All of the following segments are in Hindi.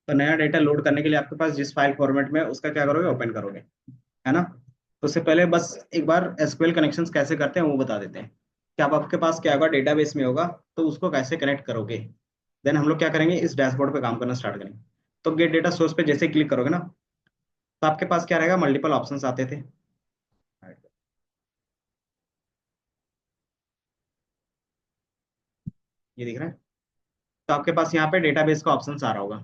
तो नया डेटा लोड करने के लिए आपके पास जिस फाइल फॉर्मेट में है, उसका क्या करोगे, ओपन करोगे, है ना। तो उससे पहले बस एक बार एसक्यूएल कनेक्शंस कैसे करते हैं वो बता देते हैं कि आप आपके पास क्या होगा, डेटाबेस में होगा, तो उसको कैसे कनेक्ट करोगे। देन हम लोग क्या करेंगे, इस डैशबोर्ड पे काम करना स्टार्ट करेंगे। तो गेट डेटा सोर्स पे जैसे क्लिक करोगे ना, तो आपके पास क्या रहेगा, मल्टीपल ऑप्शंस आते थे। ये दिख रहा है। तो आपके पास यहाँ पे डेटाबेस का ऑप्शन आ रहा होगा।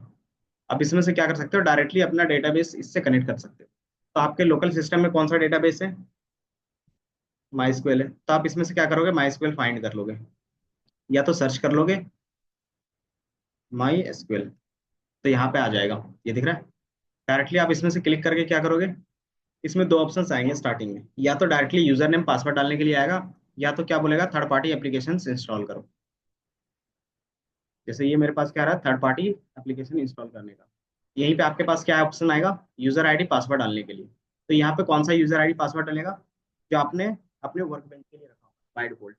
अब इसमें से क्या कर सकते हो, डायरेक्टली अपना डेटाबेस इससे कनेक्ट कर सकते हो। तो आपके लोकल सिस्टम में कौन सा डेटाबेस है, माई है, तो आप इसमें से क्या करोगे, माई फाइंड कर लोगे, या तो सर्च कर लोगे माई एसक्यूएल। तो यहाँ पे आ जाएगा, ये दिख रहा है। डायरेक्टली आप इसमें से क्लिक करके क्या करोगे, इसमें दो ऑप्शंस आएंगे स्टार्टिंग में, या तो डायरेक्टली यूजर नेम पासवर्ड डालने के लिए आएगा, या तो क्या बोलेगा, थर्ड पार्टी एप्लीकेशन इंस्टॉल करो। जैसे ये मेरे पास क्या रहा है, थर्ड पार्टी एप्लीकेशन इंस्टॉल करने का। यहीं पे आपके पास क्या ऑप्शन आएगा, यूजर आईडी पासवर्ड डालने के लिए। तो यहाँ पे कौन सा यूजर आईडी पासवर्ड डालेगा, जो आपने अपने वर्क बेंच के लिए रखा होगा बाय डिफॉल्ट।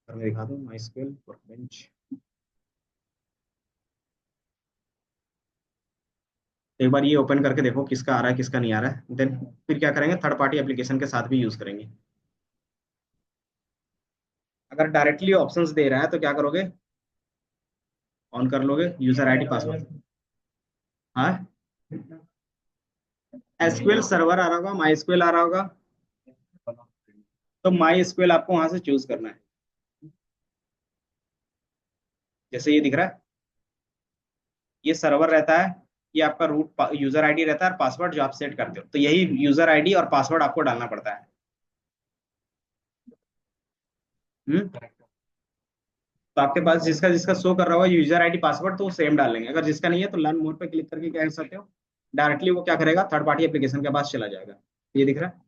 और मैं दिखा दूँ माई स्क्वेल वर्क बेंच। एक बार ये ओपन करके देखो किसका आ रहा है किसका नहीं आ रहा है, देन फिर क्या करेंगे, थर्ड पार्टी एप्लीकेशन के साथ भी यूज करेंगे। अगर डायरेक्टली ऑप्शंस दे रहा है तो क्या करोगे, ऑन कर लोगे यूजर आईडी पासवर्ड। हाँ, एसक्यूएल सर्वर आ रहा होगा, माई स्क्वेल आ रहा होगा। तो माई स्क्वेल आपको वहां से चूज करना है। जैसे ये दिख रहा है, ये सर्वर रहता है, ये आपका रूट यूजर आईडी रहता है, और पासवर्ड जो आप सेट करते हो, तो यही यूजर आईडी और पासवर्ड आपको डालना पड़ता है। तो आपके पास जिसका जिसका शो कर रहा होगा यूजर आईडी पासवर्ड, तो वो सेम डालेंगे। अगर जिसका नहीं है तो लर्न मोर पे क्लिक करके क्या कर सकते हो, डायरेक्टली वो क्या करेगा, थर्ड पार्टी एप्लीकेशन के पास चला जाएगा। ये दिख रहा है।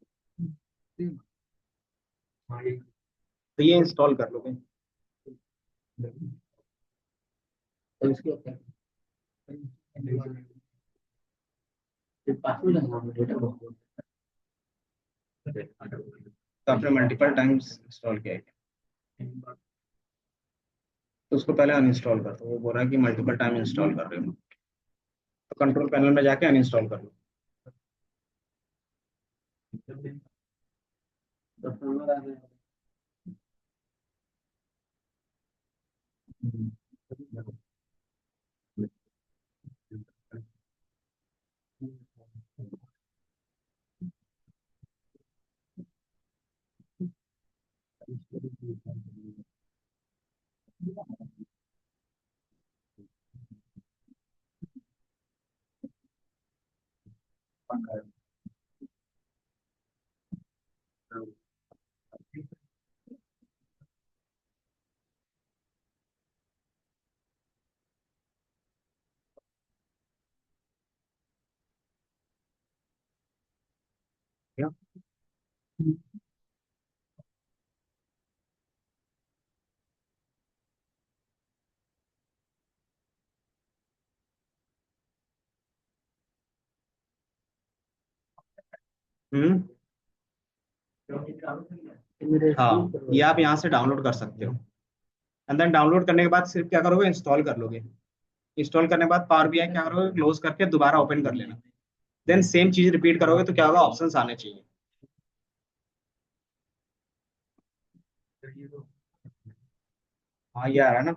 तो ये इंस्टॉल कर लोगे। तो इसके तो आपने मल्टीपल टाइम्स इंस्टॉल किया है, तो उसको पहले अनइंस्टॉल कर दो। वो बोल रहा है कि मल्टीपल टाइम इंस्टॉल कर रहे हो, तो कंट्रोल पैनल में जाके अनइंस्टॉल कर लो। हम्म। हाँ, ये आप यहाँ से डाउनलोड कर सकते हो। एंड देन डाउनलोड करने के बाद सिर्फ क्या करोगे, इंस्टॉल कर लोगे। इंस्टॉल करने के बाद पावर बीआई क्या करोगे, क्लोज करके दोबारा ओपन कर लेना। देन सेम चीज रिपीट करोगे तो क्या होगा, ऑप्शंस आने चाहिए। हाँ, ये आ रहा है ना।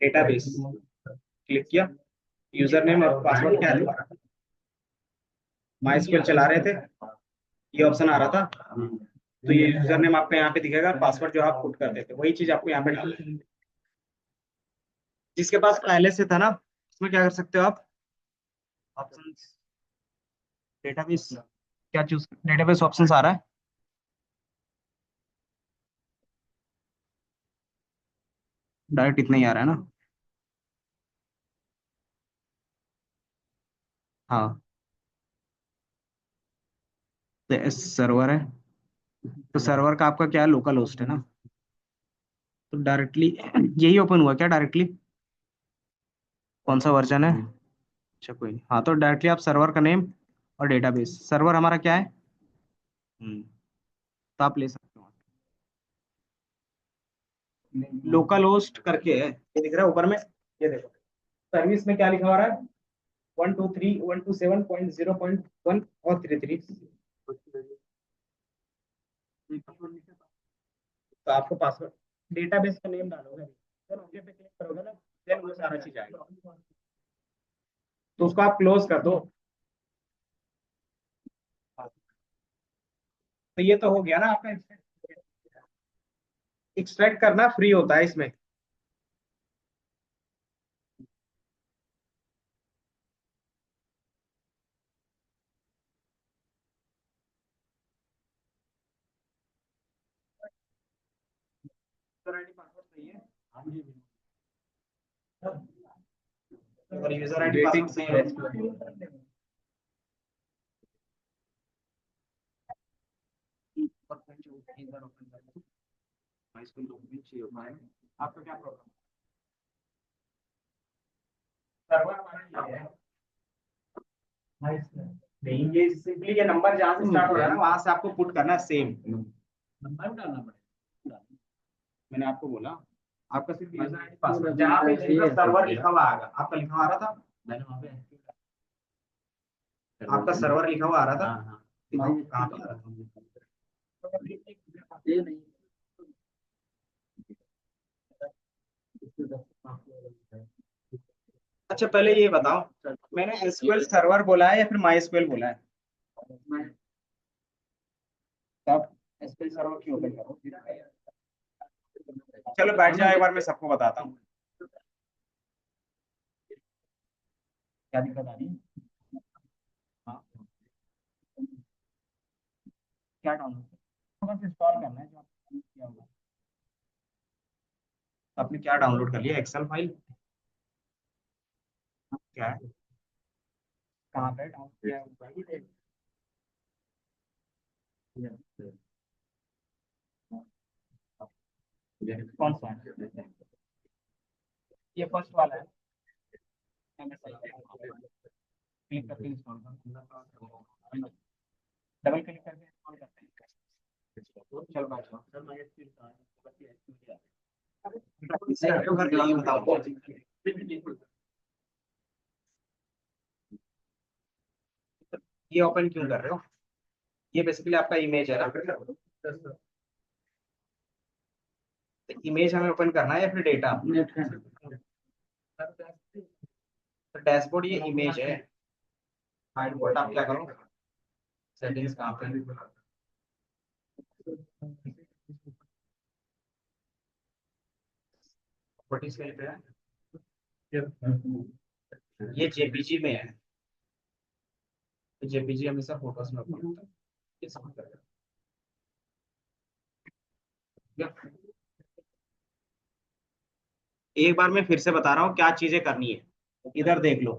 डेटाबेस क्लिक किया, यूजर नेम और पासवर्ड क्या है, माई स्क्वेल चला रहे थे, ये ऑप्शन आ रहा था। तो ये यूजर नेम आपको यहाँ पे दिखेगा, पासवर्ड जो आप पुट करते थे वही चीज आपको यहाँ पे डालना है। जिसके पास पहले से था ना, उसमें क्या कर सकते हो आप, ऑप्शन, डेटाबेस, क्या चूज, डेटाबेस ऑप्शंस आ रहा है। डायरेक्ट इतना ही आ रहा है ना। हाँ, तो सर्वर है, तो सर्वर का आपका क्या है, लोकल होस्ट है ना। तो डायरेक्टली यही ओपन हुआ क्या डायरेक्टली, कौन सा वर्जन है। अच्छा कोई नहीं, हाँ तो डायरेक्टली आप सर्वर का नेम और डेटाबेस, सर्वर हमारा क्या है। तो आप ले सकते हो। लोकल होस्ट करके है, ये दिख रहा है ऊपर में, ये देखो सर्विस में क्या लिखा हो रहा है, 123.127.0.1 और 33। तो आपको पासवर्ड डेटाबेस का नेम डालोगे, देन ओके पे क्लिक करोगे ना, देन वो सारा चीज आएगा। तो उसको आप क्लोज कर दो। तो ये तो हो गया ना आपका। एक्सट्रैक्ट करना फ्री होता है इसमें। यूजर आईडी पासवर्ड सही है। हाँ जी। अगर यूजर आईडी पासवर्ड सही है, आपका क्या प्रॉब्लम, सर्वर हमारा ये है। नहीं, ये सिंपली ये नंबर जहाँ से स्टार्ट हो रहा है ना, वहां से आपको पुट करना है सेम नंबर डालना पड़ेगा। मैंने आपको बोला, आपका सिर्फ यूजर आईडी पासवर्ड जहाँ पे जिसका सर्वर लिखा हुआ आएगा, आपका लिखा हुआ आ रहा था, मैंने वहाँ पे आपका सर्वर लिखा हुआ आ रहा था। हाँ हाँ, कहाँ पे आ रहा था, ये नहीं। अच्छा पहले ये बताओ, मैंने एसक्यूएल सर्वर बोला है या फिर माई एसक्यूएल बोला है? तब एसक्यूएल सर्वर क्यों ओपन करो? चलो बैठ जाओ, एक बार मैं सबको बताता हूँ क्या दिक्कत आ रही है। हाँ, क्या डाउनलोड बस इंस्टॉल करना है जो आपने किया होगा। आपने क्या डाउनलोड कर लिया, एक्सेल फाइल? क्या है, कहाँ पे डाउनलोड किया है? कौन सा है? ये फर्स्ट वाला है, क्लिक करके इंस्टॉल करो, डबल क्लिक करके इंस्टॉल करते हैं। चलो बैठ जाओ, घर जाइए बताओ। ये ओपन क्यों कर रहे हो? ये बेसिकली आपका इमेज है ना, इमेज हमें ओपन करना है या फिर डेटा? तो डैशबोर्ड ये इमेज है। हाइड आप क्या करो, सेटिंग्स कहाँ पे, प्रॉपर्टीज पे है, ये जेपीजी में है। तो जेपीजी हमेशा फोटोज में ओपन होता है, ये समझ कर एक बार मैं फिर से बता रहा हूँ क्या चीजें करनी है, इधर देख लो।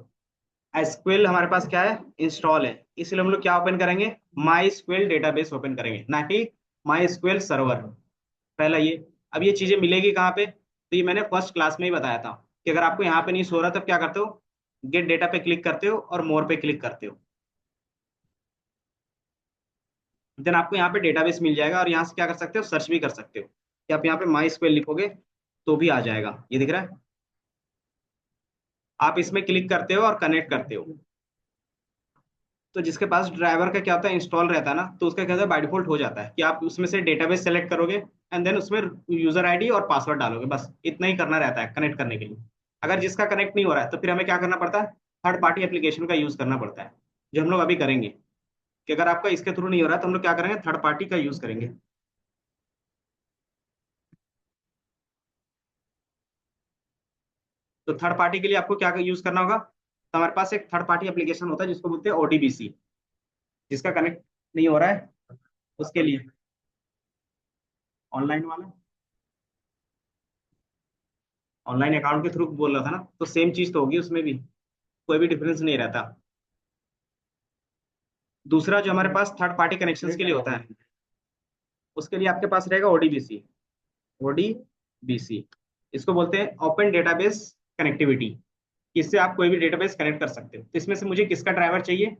एसक्यूएल हमारे पास क्या है, इंस्टॉल है, इसलिए हम लोग क्या ओपन करेंगे, माई एसक्यूएल डेटाबेस ओपन करेंगे, ना कि माई एसक्यूएल सर्वर। पहला ये, अब ये चीजें मिलेगी कहाँ पे, तो ये मैंने फर्स्ट क्लास में ही बताया था कि अगर आपको यहाँ पे नहीं सो रहा तब क्या करते हो, गेट डेटा पे क्लिक करते हो और मोर पे क्लिक करते हो, देन आपको यहाँ पे डेटाबेस मिल जाएगा और यहाँ से क्या कर सकते हो, सर्च भी कर सकते हो कि आप यहाँ पे माई एसक्यूएल लिखोगे तो भी आ जाएगा, ये दिख रहा है। आप इसमें क्लिक करते हो और कनेक्ट करते हो। तो जिसके पास ड्राइवर का क्या होता है, इंस्टॉल रहता है ना, तो उसका क्या होता है, बाय डिफॉल्ट हो जाता है कि आप उसमें से डेटाबेस सेलेक्ट करोगे एंड देन उसमें यूजर आईडी और पासवर्ड डालोगे, बस इतना ही करना रहता है कनेक्ट करने के लिए। अगर जिसका कनेक्ट नहीं हो रहा है तो फिर हमें क्या करना पड़ता है, थर्ड पार्टी एप्लीकेशन का यूज करना पड़ता है, जो हम लोग अभी करेंगे। कि अगर आपका इसके थ्रू नहीं हो रहा है तो हम लोग क्या करेंगे, थर्ड पार्टी का यूज करेंगे। तो थर्ड पार्टी के लिए आपको क्या यूज करना होगा, तो हमारे पास एक थर्ड पार्टी एप्लीकेशन होता है जिसको बोलते हैं ओडीबीसी। जिसका कनेक्ट नहीं हो रहा है उसके लिए ऑनलाइन वाला, ऑनलाइन अकाउंट के थ्रू बोल रहा था ना, तो सेम चीज तो होगी उसमें भी, कोई भी डिफरेंस नहीं रहता। दूसरा जो हमारे पास थर्ड पार्टी कनेक्शंस के लिए होता है, उसके लिए आपके पास रहेगा ओडीबीसी। ओडीबीसी इसको बोलते हैं ओपन डेटाबेस कनेक्टिविटी। इससे आप कोई भी डेटाबेस कनेक्ट कर सकते हो। तो इसमें से मुझे किसका ड्राइवर चाहिए,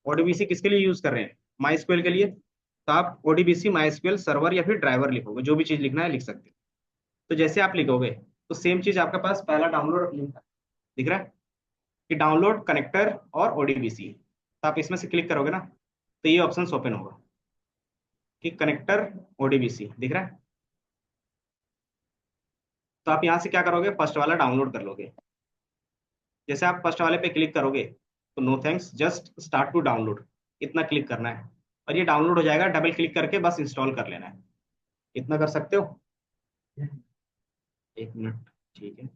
ओडीबीसी किसके लिए यूज कर रहे हैं, माई स्क्वेल के लिए, तो आप ओडीबीसी माई स्क्वेल सर्वर या फिर ड्राइवर लिखोगे, जो भी चीज लिखना है लिख सकते हो। तो जैसे आप लिखोगे तो सेम चीज आपके पास पहला डाउनलोड लिंक दिख रहा है कि डाउनलोड कनेक्टर और ओडीबीसी। तो आप इसमें से क्लिक करोगे ना तो ये ऑप्शन ओपन होगा कि कनेक्टर ओडीबीसी दिख रहा है। तो आप यहाँ से क्या करोगे, फर्स्ट वाला डाउनलोड कर लोगे। जैसे आप फर्स्ट वाले पे क्लिक करोगे तो no thanks just start to download, इतना क्लिक करना है और ये डाउनलोड हो जाएगा। डबल क्लिक करके बस इंस्टॉल कर लेना है, इतना कर सकते हो। 1 मिनट, ठीक है।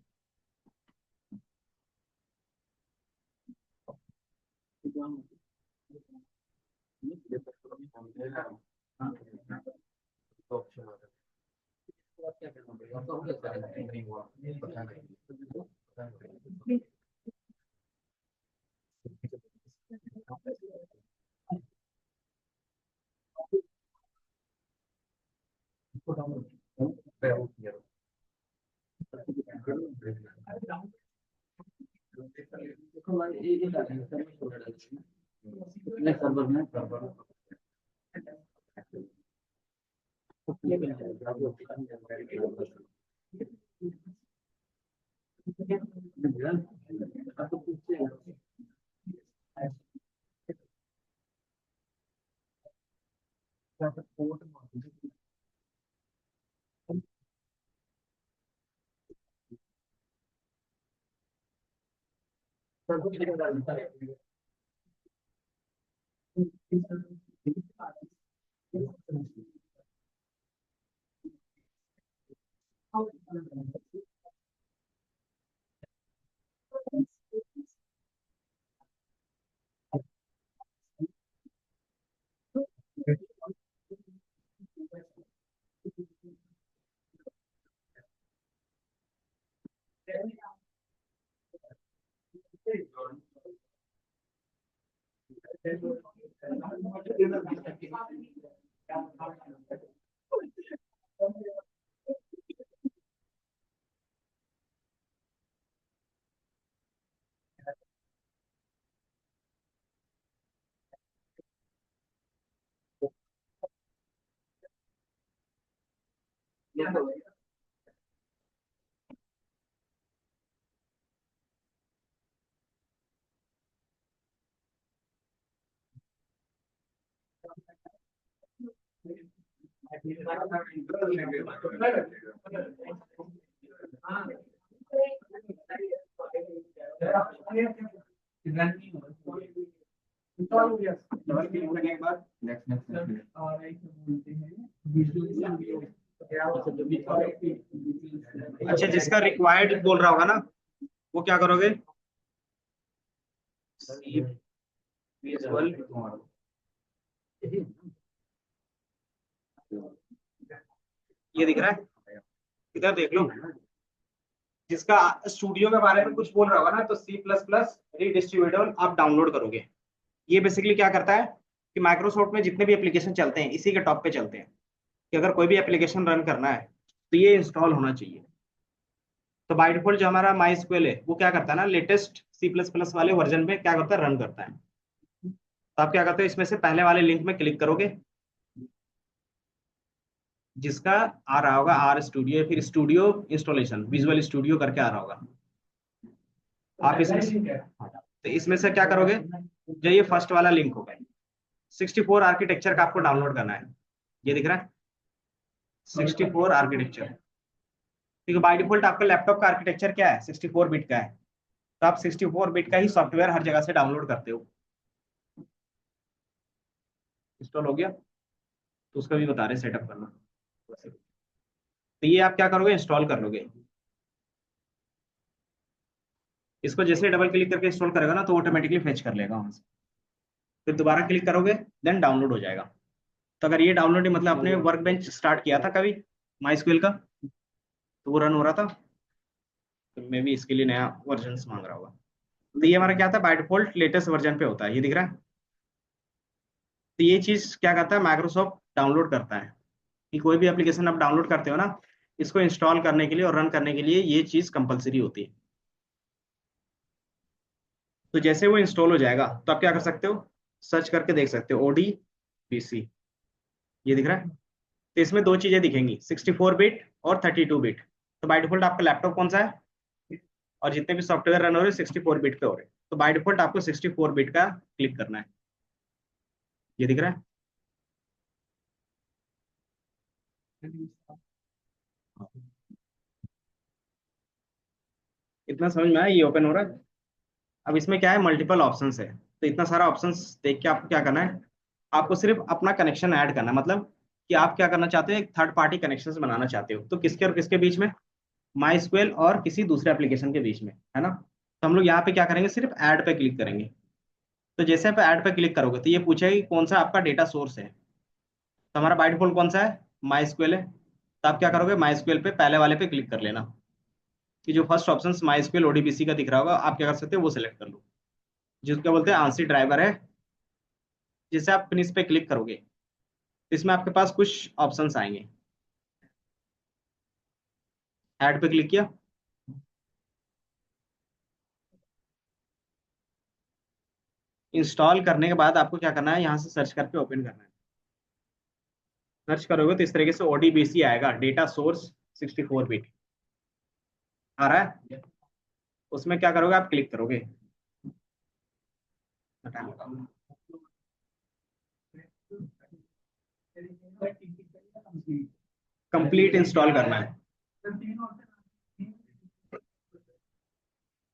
अच्छा, जिसका रिक्वायर्ड बोल रहा होगा ना वो क्या करोगे, विजुअल, ये दिख रहा है, इधर देख लो। जिसका स्टूडियो के बारे में कुछ बोल रहा होगा ना तो C++ रीडिस्ट्रीब्यूटेबल आप डाउनलोड करोगे। ये बेसिकली क्या करता है कि माइक्रोसॉफ्ट में जितने भी एप्लीकेशन चलते हैं इसी के टॉप पे चलते हैं, कि अगर कोई भी एप्लीकेशन रन करना है तो ये इंस्टॉल होना चाहिए। तो बाय डिफॉल्ट जो हमारा माई स्क्वेल है वो क्या करता है ना, लेटेस्ट C++ वाले वर्जन में क्या करता है, रन करता है। तो आप क्या करते हो, इसमें से पहले वाले लिंक में क्लिक करोगे जिसका आ रहा होगा आर स्टूडियो, फिर स्टूडियो इंस्टॉलेशन विजुअल स्टूडियो करके आ रहा होगा। आप इसमें तो इसमें से क्या करोगे, जो ये फर्स्ट वाला लिंक होगा 64 आर्किटेक्चर का आपको डाउनलोड करना है। ये दिख रहा है 64 आर्किटेक्चर। क्योंकि बाय डिफॉल्ट आपका लैपटॉप का आर्किटेक्चर क्या है, 64 बिट का है। तो आप 64 बिट का ही सॉफ्टवेयर हर जगह से डाउनलोड करते हो। इंस्टॉल हो गया तो उसका भी बता रहे सेटअप करना। तो ये आप क्या करोगे, इंस्टॉल कर लोगे। इसको जैसे डबल क्लिक करके इंस्टॉल करेगा ना तो ऑटोमेटिकली फेच कर लेगा वहां से। फिर दोबारा क्लिक करोगे देन डाउनलोड हो जाएगा। तो अगर ये डाउनलोड मतलब आपने वर्क बेंच स्टार्ट किया था कभी माई स्क्वेल का, तो वो रन हो रहा था, तो मे भी इसके लिए नया वर्जन मांग रहा होगा। तो ये हमारा क्या था, बाय डिफॉल्ट लेटेस्ट वर्जन पे होता है, ये दिख रहा है। तो ये चीज क्या करता है, माइक्रोसॉफ्ट डाउनलोड करता है कि कोई भी एप्लीकेशन आप डाउनलोड करते हो ना, इसको इंस्टॉल करने के लिए और रन करने के लिए ये चीज कंपलसरी होती है। तो जैसे वो इंस्टॉल हो जाएगा तो आप क्या कर सकते हो, सर्च करके देख सकते हो ओडी पीसी, ये दिख रहा है। तो इसमें दो चीजें दिखेंगी, 64 बिट और 32 बिट। तो बाय डिफॉल्ट आपका लैपटॉप कौन सा है, और जितने भी सॉफ्टवेयर रन हो रहे हैं 64 बिट पे हो रहे हैं, तो बाय डिफॉल्ट आपको 64 बिट का क्लिक करना है। ये दिख रहा है? इतना समझ में आया, ये ओपन हो रहा है। अब इसमें क्या है, मल्टीपल ऑप्शंस है, तो इतना सारा ऑप्शंस देख के आपको क्या करना है, आपको सिर्फ अपना कनेक्शन ऐड करना है। मतलब कि आप क्या करना चाहते हो, एक थर्ड पार्टी कनेक्शन बनाना चाहते हो, तो किसके और किसके बीच में, माई स्क्वेल और किसी दूसरे एप्लीकेशन के बीच में, है ना। तो हम लोग यहाँ पे क्या करेंगे, सिर्फ ऐड पे क्लिक करेंगे। तो जैसे आप ऐड पे क्लिक करोगे तो ये पूछेगा कि कौन सा आपका डेटा सोर्स है। तो हमारा बाय डिफॉल्ट कौन सा है, माई स्क्वेल है। तो आप क्या करोगे, माई स्क्वेल पे पहले वाले पे क्लिक कर लेना, कि जो फर्स्ट ऑप्शन माई स्क्वेल ओडीबीसी का दिख रहा होगा, आप क्या कर सकते हो, वो सिलेक्ट कर लो, जिसको बोलते हैं आंसी ड्राइवर है। जैसे आप फिनिश पे क्लिक करोगे तो इसमें आपके पास कुछ ऑप्शंस आएंगे। ऐड पे क्लिक किया, इंस्टॉल करने के बाद आपको क्या करना है, यहाँ से सर्च करके ओपन करना है। सर्च करोगे तो इस तरीके से ओडीबीसी आएगा, डेटा सोर्स 64 बिट आ रहा है। उसमें क्या करोगे, आप क्लिक करोगे, कंप्लीट इंस्टॉल करना है,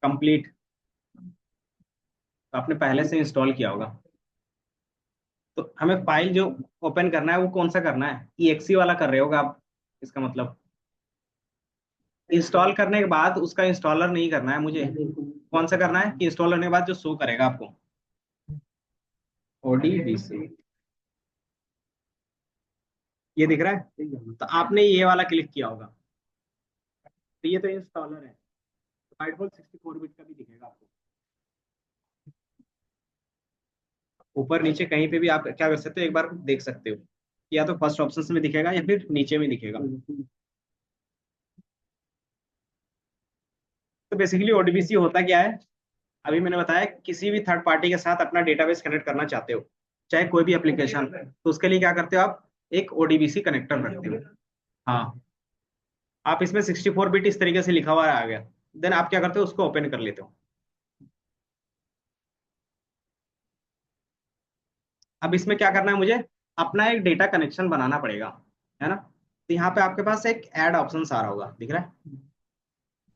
कंप्लीट। आपने पहले से इंस्टॉल किया होगा। तो हमें फाइल जो ओपन करना है वो कौन सा करना है, EXE वाला कर रहे होगा आप, इसका मतलब इंस्टॉल करने के बाद उसका इंस्टॉलर नहीं करना है मुझे। कौन सा करना है कि इंस्टॉल होने के बाद जो शो करेगा आपको, ओडीबीसी, ये दिख रहा है। तो आपने ये वाला क्लिक किया होगा, तो ये तो इंस्टॉलर है। तो बाय डिफॉल्ट 64 बिट का भी दिखेगा आपको। ऊपर नीचे कहीं पे भी आप क्या कर सकते हो, एक बार देख सकते हो, या तो फर्स्ट ऑप्शन में दिखेगा या फिर नीचे में दिखेगा। तो बेसिकली ओडीबीसी होता क्या है, अभी मैंने बताया, किसी भी थर्ड पार्टी के साथ अपना डेटाबेस कनेक्ट करना चाहते हो, चाहे कोई भी एप्लीकेशन, तो उसके लिए क्या करते हो आप, एक ओडीबीसी कनेक्टर रखते हो। हाँ, आप इसमें 64 बिट इस तरीके से लिखा हुआ आ गया, देन आप क्या करते हो, उसको ओपन कर लेते हो। अब इसमें क्या करना है मुझे, अपना एक डेटा कनेक्शन बनाना पड़ेगा, है ना। तो यहाँ पे आपके पास एक ऐड ऑप्शन आ रहा होगा, दिख रहा है।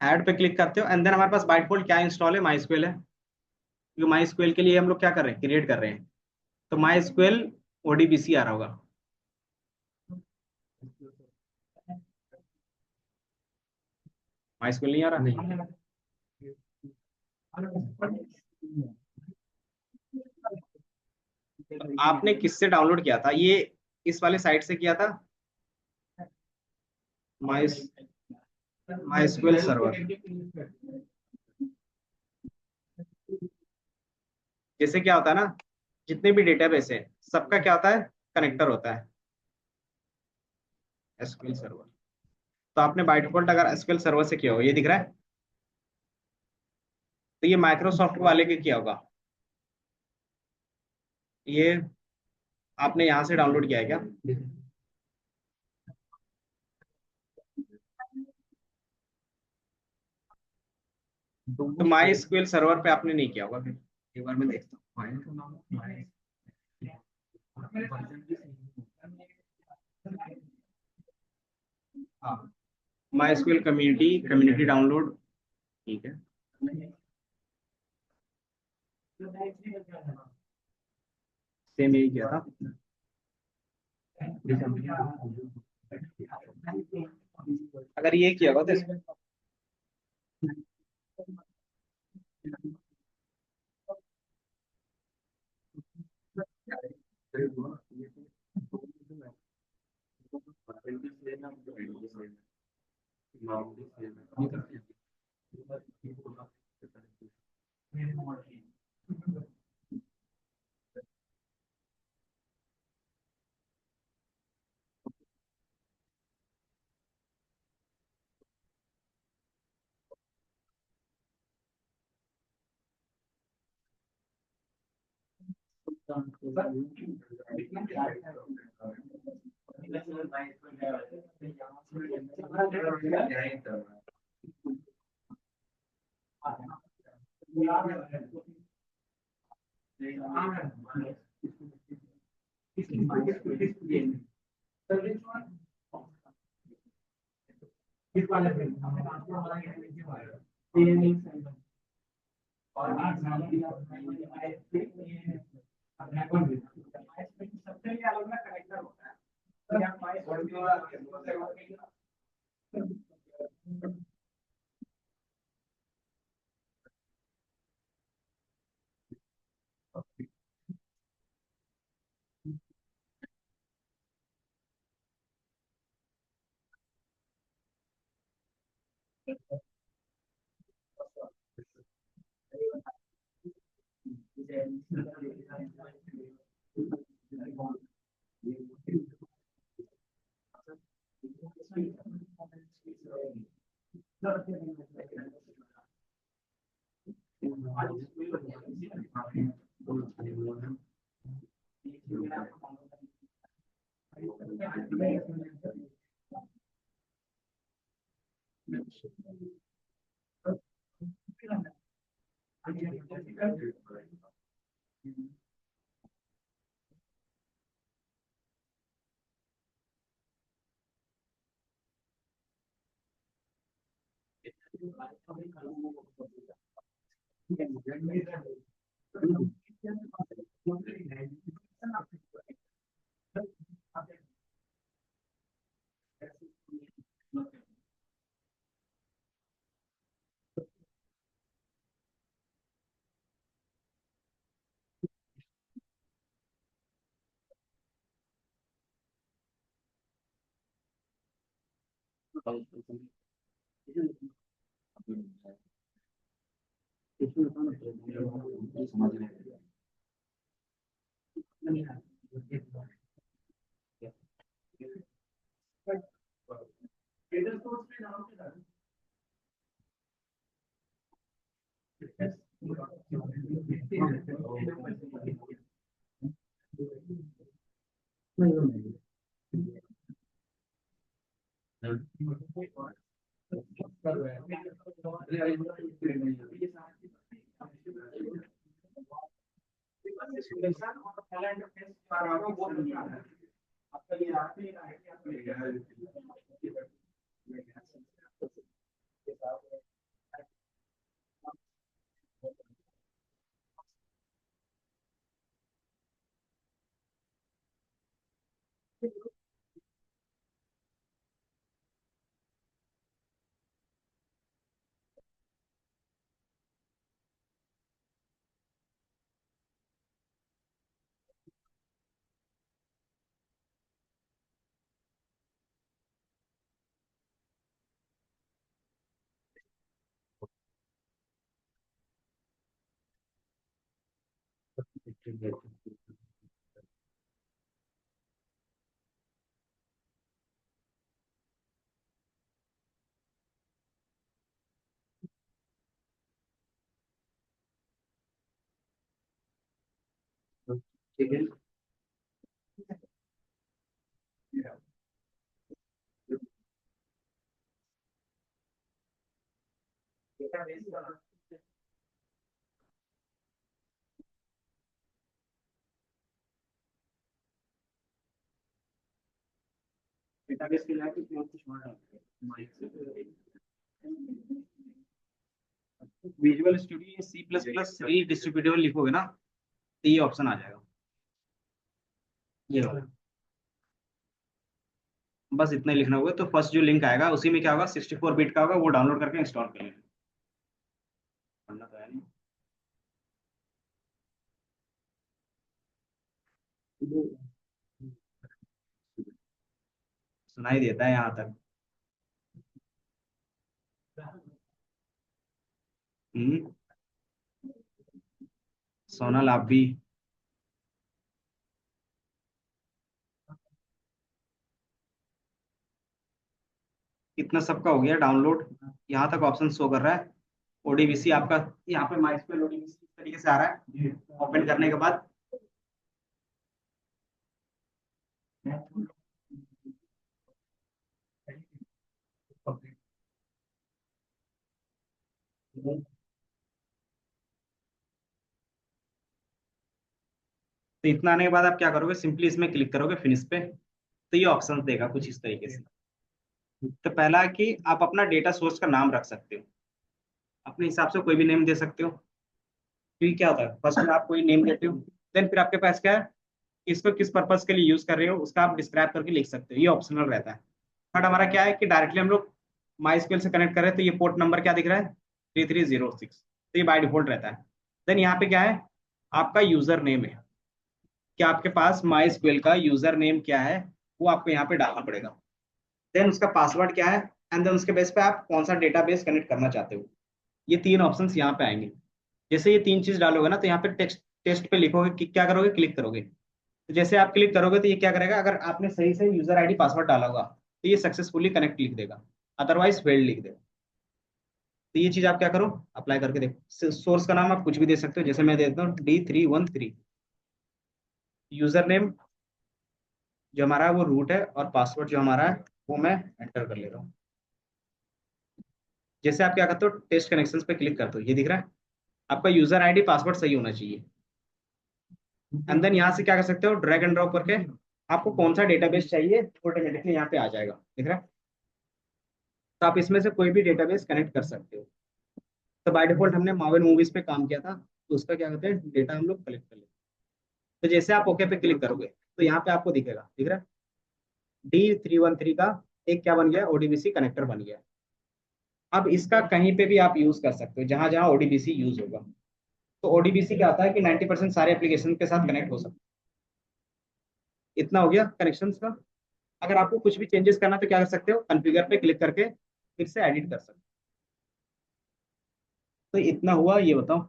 ऐड पे क्लिक करते हो एंड देन हमारे पास बाय डिफॉल्ट क्या इंस्टॉल है, माई स्क्वेल है, क्योंकि माई स्क्वेल के लिए हम लोग क्या कर रहे हैं, क्रिएट कर रहे हैं। तो माई स्क्वेल ओडीबीसी आ रहा होगा। माई स्क्वेल नहीं आ रहा, नहीं। तो आपने किससे डाउनलोड किया था ये, इस वाले साइट से किया था, माई माई स्क्वेल सर्वर। जैसे क्या होता है ना, जितने भी डेटाबेस है सबका क्या होता है, कनेक्टर होता है, एसक्यूएल सर्वर। तो आपने बाय डिफॉल्ट अगर एसक्यूएल सर्वर से किया हो, ये दिख रहा है, तो ये माइक्रोसॉफ्ट वाले के किया होगा। ये आपने यहाँ से डाउनलोड किया है क्या? तो माई स्क्वेल सर्वर पे आपने नहीं किया होगा फिर, एक बार मैं देखता हूँ। हाँ, माई स्क्वेल कम्युनिटी, कम्युनिटी डाउनलोड, ठीक है। सेम यही किया था। अगर ये किया होगा तो डेटाबेस के लिए visual studio C plus plus distributable लिखोगे ना तो ये ऑप्शन आ जाएगा। ये होगा, बस इतना ही लिखना होगा। तो फर्स्ट जो लिंक आएगा उसी में क्या होगा, 64 बिट का होगा, वो डाउनलोड करके इंस्टॉल कर लेना। पढ़ना तो है नहीं। सुनाई देता है यहाँ तक। हम्म। सोनल आप भी। कितना सबका हो गया डाउनलोड, यहाँ तक ऑप्शन शो कर रहा है। ओडीबीसी आपका यहाँ पे माइस्क्वेल ओडीबीसी इस तरीके से आ रहा है। ओपन करने के बाद तो इतना आने के बाद आप क्या करोगे, सिंपली इसमें क्लिक करोगे फिनिश पे, तो ये ऑप्शन देगा कुछ इस तरीके से। तो पहला है कि आप अपना डेटा सोर्स का नाम रख सकते हो, अपने हिसाब से कोई भी नेम दे सकते हो। फिर क्या होता है, फर्स्ट में आप कोई नेम देते हो, देन फिर आपके पास क्या है, इसको किस पर्पज के लिए यूज कर रहे हो उसका आप डिस्क्राइब करके लिख सकते हो, ये ऑप्शनल रहता है। बट हमारा क्या है कि डायरेक्टली हम लोग माई स्क्वेल से कनेक्ट कर रहे हैं, तो ये पोर्ट नंबर क्या दिख रहा है, 3306, तो ये बाय डिफॉल्ट रहता है। देन यहाँ पे क्या है, आपका यूजर नेम है, कि आपके पास माई स्क्वेल का यूजर नेम क्या है, वो आपको यहाँ पे डालना पड़ेगा। देन उसका पासवर्ड क्या है, एंड देन उसके बेस पे आप कौन सा डेटाबेस कनेक्ट करना चाहते हो। ये तीन ऑप्शंस यहाँ पे आएंगे। जैसे ये तीन चीज डालोगे ना, तो यहाँ पे टेक्स्ट टेस्ट पे लिखोगे कि क्या करोगे, क्लिक करोगे। तो जैसे आप क्लिक करोगे तो ये क्या करेगा, अगर आपने सही से यूजर आईडी पासवर्ड डाला होगा तो ये सक्सेसफुली कनेक्ट लिख देगा, अदरवाइज फेल्ड लिख देगा। तो ये चीज आप क्या करो, अप्लाई करके देखो। सोर्स का नाम आप कुछ भी दे सकते हो, जैसे मैं देता हूँ D313। यूजर नेम जो हमारा है वो रूट है, और पासवर्ड जो हमारा है वो मैं एंटर कर ले रहा हूँ। जैसे आप क्या करते हो, टेस्ट कनेक्शंस पे क्लिक करते हो, ये दिख रहा है आपका यूजर आईडी पासवर्ड सही होना चाहिए। एंड देन यहाँ से क्या कर सकते हो, ड्रैग एंड ड्रॉप करके आपको कौन सा डेटाबेस चाहिए ऑटोमेटिकली यहाँ पे आ जाएगा, दिख रहा है। तो आप इसमें से कोई भी डेटाबेस कनेक्ट कर सकते हो। तो बाय डिफॉल्ट हमने मार्वल मूवीज पे काम किया था, तो उसका क्या करते हैं, डेटा हम लोग कलेक्ट कर लेते हैं। तो जैसे आप ओके पे क्लिक करोगे तो यहाँ पे आपको दिखेगा, दिख रहा है D313 का एक क्या बन गया, ओडीबीसी कनेक्टर बन गया। अब इसका कहीं पे भी आप यूज कर सकते हो, जहां जहां ओडीबीसी यूज होगा। तो ओडीबीसी क्या होता है कि 90% सारे एप्लीकेशन के साथ कनेक्ट हो सकते हैं। इतना हो गया कनेक्शन का। अगर आपको कुछ भी चेंजेस करना तो क्या कर सकते हो, कॉन्फ़िगर पे क्लिक करके फिर से एडिट कर सकते हो। तो इतना हुआ, ये बताओ।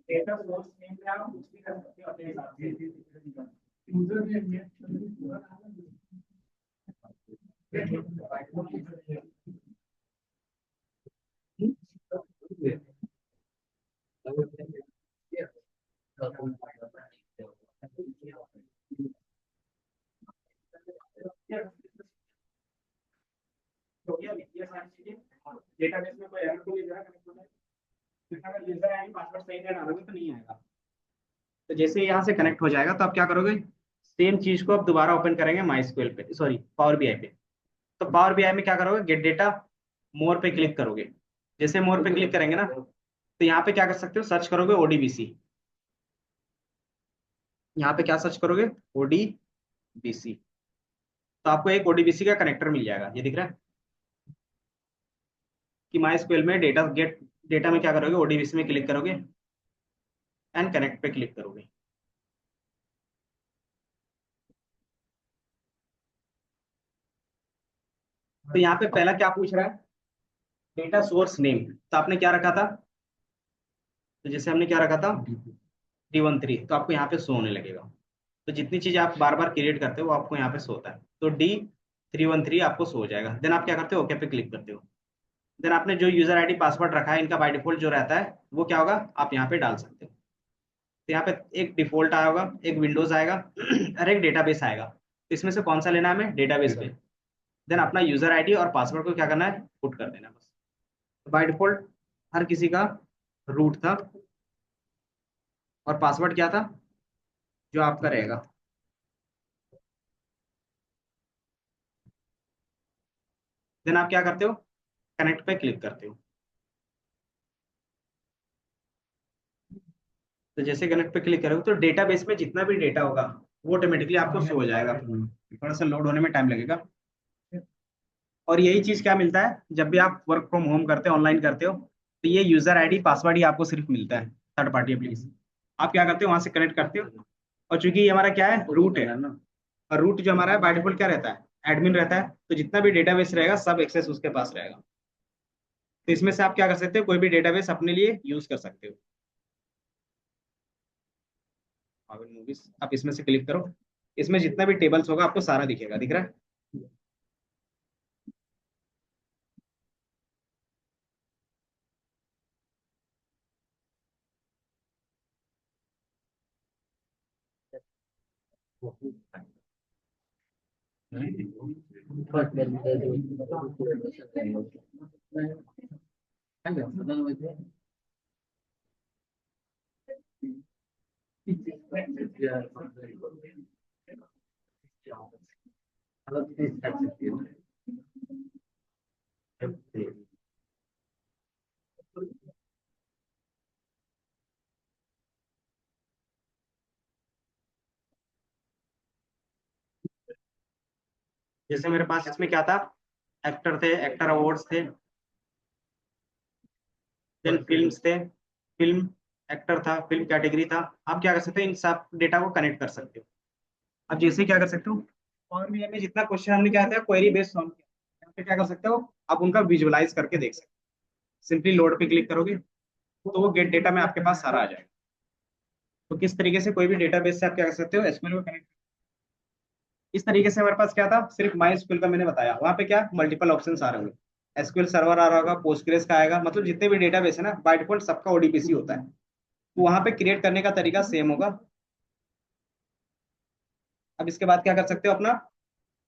डेटा सोर्स नेम पे आप कुछ भी कर सकते हो अपने हिसाब से। यूजर नेम डेटाबेस में कोई जाएगा, तो ये जरा कनेक्ट हो जाएगा। लेकिन अगर यूजर आईडी पासवर्ड सही नहीं डालोगे तो नहीं आएगा। तो जैसे ही यहाँ से कनेक्ट हो जाएगा तो आप क्या करोगे, सेम चीज को आप दोबारा ओपन करेंगे माई स्क्वेल पे, सॉरी पावर बीआई पे। तो पावर बीआई में क्या करोगे, गेट डेटा, मोर पे क्लिक करोगे। जैसे मोर पे क्लिक करेंगे ना, तो यहाँ पे क्या कर सकते हो, सर्च करोगे ओडीबीसी। यहाँ पे क्या सर्च करोगे, ओडीबीसी। तो आपको एक ओडीबीसी का कनेक्टर मिल जाएगा, ये दिख रहा है कि माई स्क्वेल में डेटा गेट डेटा में क्या करोगे, ओडीबीसी में क्लिक करोगे एंड कनेक्ट पे क्लिक करोगे। तो यहाँ पे पहला क्या पूछ रहा है, डेटा सोर्स नेम। तो आपने क्या रखा था, तो जैसे हमने क्या रखा था, D13, तो आपको यहाँ पे शो होने लगेगा। तो जितनी चीज आप बार बार क्रिएट करते हो वो आपको यहाँ पे शो होता है। तो D313 आपको शो हो जाएगा। देन आप क्या करते हो, ओके पे क्लिक करते हो। देन आपने जो यूजर आईडी पासवर्ड रखा है इनका बाय डिफॉल्ट जो रहता है वो क्या होगा, आप यहाँ पे डाल सकते हो। तो यहाँ पे एक डिफॉल्ट आया होगा, एक विंडोज आएगा और एक डेटाबेस आएगा। तो इसमें से कौन सा लेना है हमें, डेटाबेस पे। देन अपना यूजर आईडी और पासवर्ड को क्या करना है, पुट कर देना है बस। बाय डिफॉल्ट हर किसी का रूट था और पासवर्ड क्या था, जो आपका रहेगा। देन आप क्या करते हो, कनेक्ट पे क्लिक करते हो। तो जैसे कनेक्ट पे क्लिक करोगे तो डेटाबेस में जितना भी डेटा होगा वो ऑटोमेटिकली आपको शो हो जाएगा। थोड़ा सा लोड होने में टाइम लगेगा। और यही चीज क्या मिलता है, जब भी आप वर्क फ्रॉम होम करते हो, ऑनलाइन करते हो, तो ये यूजर आईडी पासवर्ड ही आपको सिर्फ मिलता है, थर्ड पार्टी एप्लीकेशन। आप क्या करते हो, वहां से कनेक्ट करते हो। और चूंकि ये हमारा क्या है, रूट है, और रूट जो हमारा है बाय डिफॉल्ट क्या रहता है, एडमिन रहता है। तो जितना भी डेटाबेस रहेगा सब एक्सेस उसके पास रहेगा। तो इसमें से आप क्या कर सकते हो, कोई भी डेटाबेस अपने लिए यूज कर सकते हो। मार्वल मूवीज आप इसमें से क्लिक करो, इसमें जितना भी टेबल्स होगा आपको सारा दिखेगा, दिख रहा है। जैसे मेरे पास इसमें क्या था, एक्टर थे, एक्टर अवार्ड्स थे, देन फिल्म्स थे, फिल्म एक्टर था, फिल्म कैटेगरी था। आप क्या कर सकते हो, इन सब डेटा को कनेक्ट कर सकते हो। अब जैसे क्या कर सकते हो, और भी हमें जितना क्वेश्चन हमने क्या था क्वेरी बेस्ड सॉल्व किया, यहाँ पे क्या कर सकते हो, आप उनका विजुअलाइज करके देख सकते हो। सिंपली लोड पे क्लिक करोगे तो वो गेट डेटा में आपके पास सारा आ जाएगा। तो किस तरीके से कोई भी डेटाबेस से आप क्या कर सकते हो, एसक्यूएल को कनेक्ट। इस तरीके से हमारे पास क्या था, सिर्फ माई एसक्यूएल का मैंने बताया, वहां पे क्या मल्टीपल ऑप्शन आ रहे होंगे। एसक्यूएल सर्वर आ रहा होगा, पोस्टग्रेस का आएगा, मतलब जितने भी डेटाबेस है ना बाय डिफॉल्ट सबका ओडीपीसी होता है। तो वहां पे क्रिएट करने का तरीका सेम होगा। अब इसके बाद क्या कर सकते हो, अपना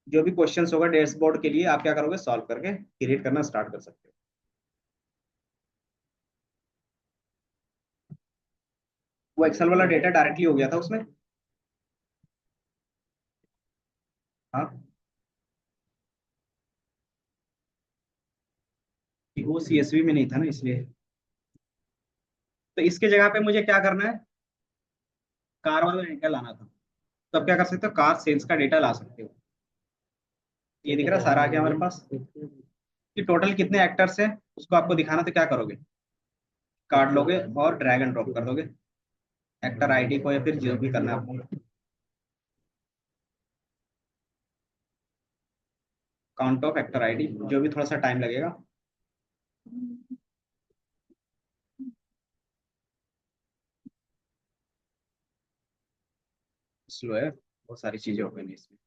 जो भी क्वेश्चंस होगा डैशबोर्ड के लिए आप क्या करोगे, सॉल्व करके क्रिएट करना स्टार्ट कर सकते हो। वो एक्सेल वाला डेटा डायरेक्टली हो गया था उसमें। हाँ, वो सीएसवी में नहीं था ना इसलिए। तो इसके जगह पे मुझे क्या करना है, कार वाला डेटा लाना था। तो अब क्या कर सकते हो, कार सेल्स का डेटा ला सकते हो। ये दिख रहा है सारा आ गया हमारे पास कि टोटल कितने एक्टर्स हैं उसको आपको दिखाना। तो क्या करोगे, कार्ड लोगे और ड्रैग एंड ड्रॉप कर दोगे एक्टर आईडी को, या फिर जो भी करना है आपको, काउंट ऑफ एक्टर आईडी, जो भी थोड़ा सा टाइम लगेगा। स्लो है, बहुत सारी चीजें हो गई इसमें।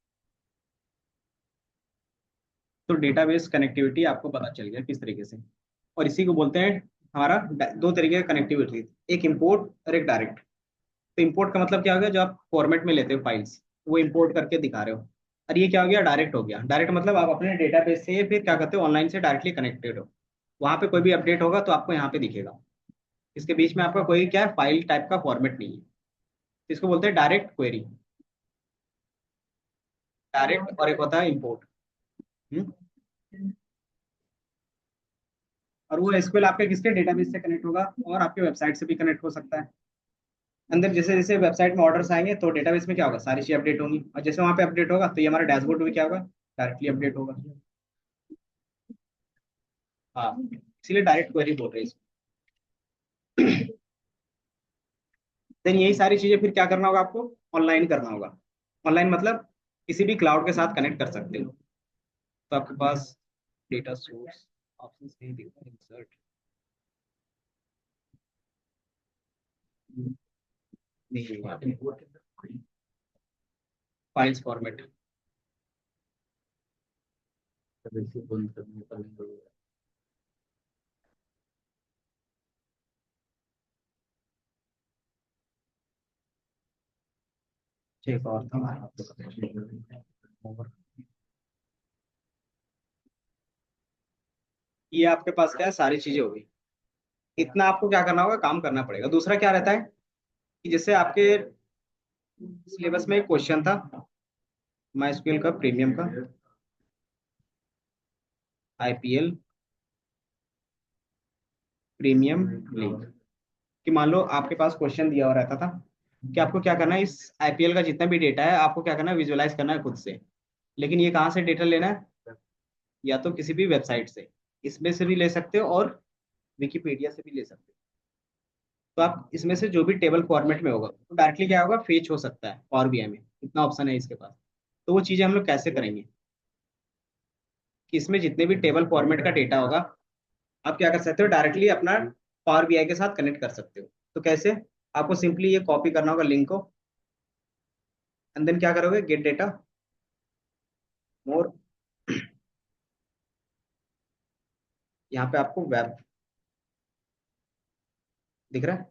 तो डेटाबेस कनेक्टिविटी आपको पता चल गया किस तरीके से। और इसी को बोलते हैं हमारा दो तरीके का कनेक्टिविटी, एक इंपोर्ट और एक डायरेक्ट। तो इंपोर्ट का मतलब क्या हो गया, जो आप फॉर्मेट में लेते हो फाइल्स, वो इंपोर्ट करके दिखा रहे हो। और ये क्या हो गया, डायरेक्ट हो गया। डायरेक्ट मतलब आप अपने डेटाबेस से फिर क्या करते हो, ऑनलाइन से डायरेक्टली कनेक्टेड हो। वहां पे कोई भी अपडेट होगा तो आपको यहाँ पे दिखेगा। इसके बीच में आपका कोई क्या है, फाइल टाइप का फॉर्मेट नहीं है। इसको बोलते हैं डायरेक्ट क्वेरी। डायरेक्ट और एक होता है इम्पोर्ट। और वो एसक्यूएल आपके किसके डेटाबेस से कनेक्ट होगा, और आपके वेबसाइट से भी कनेक्ट हो सकता है। अंदर जैसे जैसे वेबसाइट में ऑर्डर्स आएंगे तो डेटाबेस में क्या होगा, सारी चीजें अपडेट होंगी, और जैसे वहां पे अपडेट होगा तो ये हमारा डैशबोर्ड भी क्या होगा, डायरेक्टली अपडेट होगा। हाँ, इसीलिए डायरेक्ट क्वेरी बोल रहे हैं इसको। देन यही सारी चीजें फिर क्या करना होगा आपको, ऑनलाइन करना होगा। ऑनलाइन मतलब किसी भी क्लाउड के साथ कनेक्ट कर सकते हो। तो आपके पास डेटा सोर्स ऑप्शंस नहीं दिख रहा, इंसर्ट नहीं है यहाँ पे। फाइल्स फॉर्मेट ठीक और था और ये आपके पास क्या है, सारी चीजें होगी। इतना आपको क्या करना होगा, काम करना पड़ेगा। दूसरा क्या रहता है कि जैसे आपके सिलेबस में एक क्वेश्चन था माई का प्रीमियम का, आईपीएल प्रीमियम लीग, कि मान लो आपके पास क्वेश्चन दिया हुआ रहता था कि आपको क्या करना है, इस आईपीएल का जितना भी डेटा है आपको क्या करना है, विजुअलाइज करना है खुद से। लेकिन ये कहाँ से डेटा लेना है, या तो किसी भी वेबसाइट से, इसमें से भी ले सकते हो और विकिपीडिया से भी ले सकते हो। तो आप इसमें से जो भी टेबल फॉर्मेट में होगा तो डायरेक्टली क्या होगा, फेच हो सकता है पावर बीआई में, इतना ऑप्शन है इसके पास। तो वो चीजें हम लोग कैसे करेंगे कि इसमें जितने भी टेबल फॉर्मेट का डेटा होगा आप क्या कर सकते हो, डायरेक्टली अपना पावर बीआई के साथ कनेक्ट कर सकते हो। तो कैसे, आपको सिंपली ये कॉपी करना होगा लिंक को, एंड देन क्या करोगे, गेट डेटा मोर, यहाँ पे आपको वेब दिख रहा है,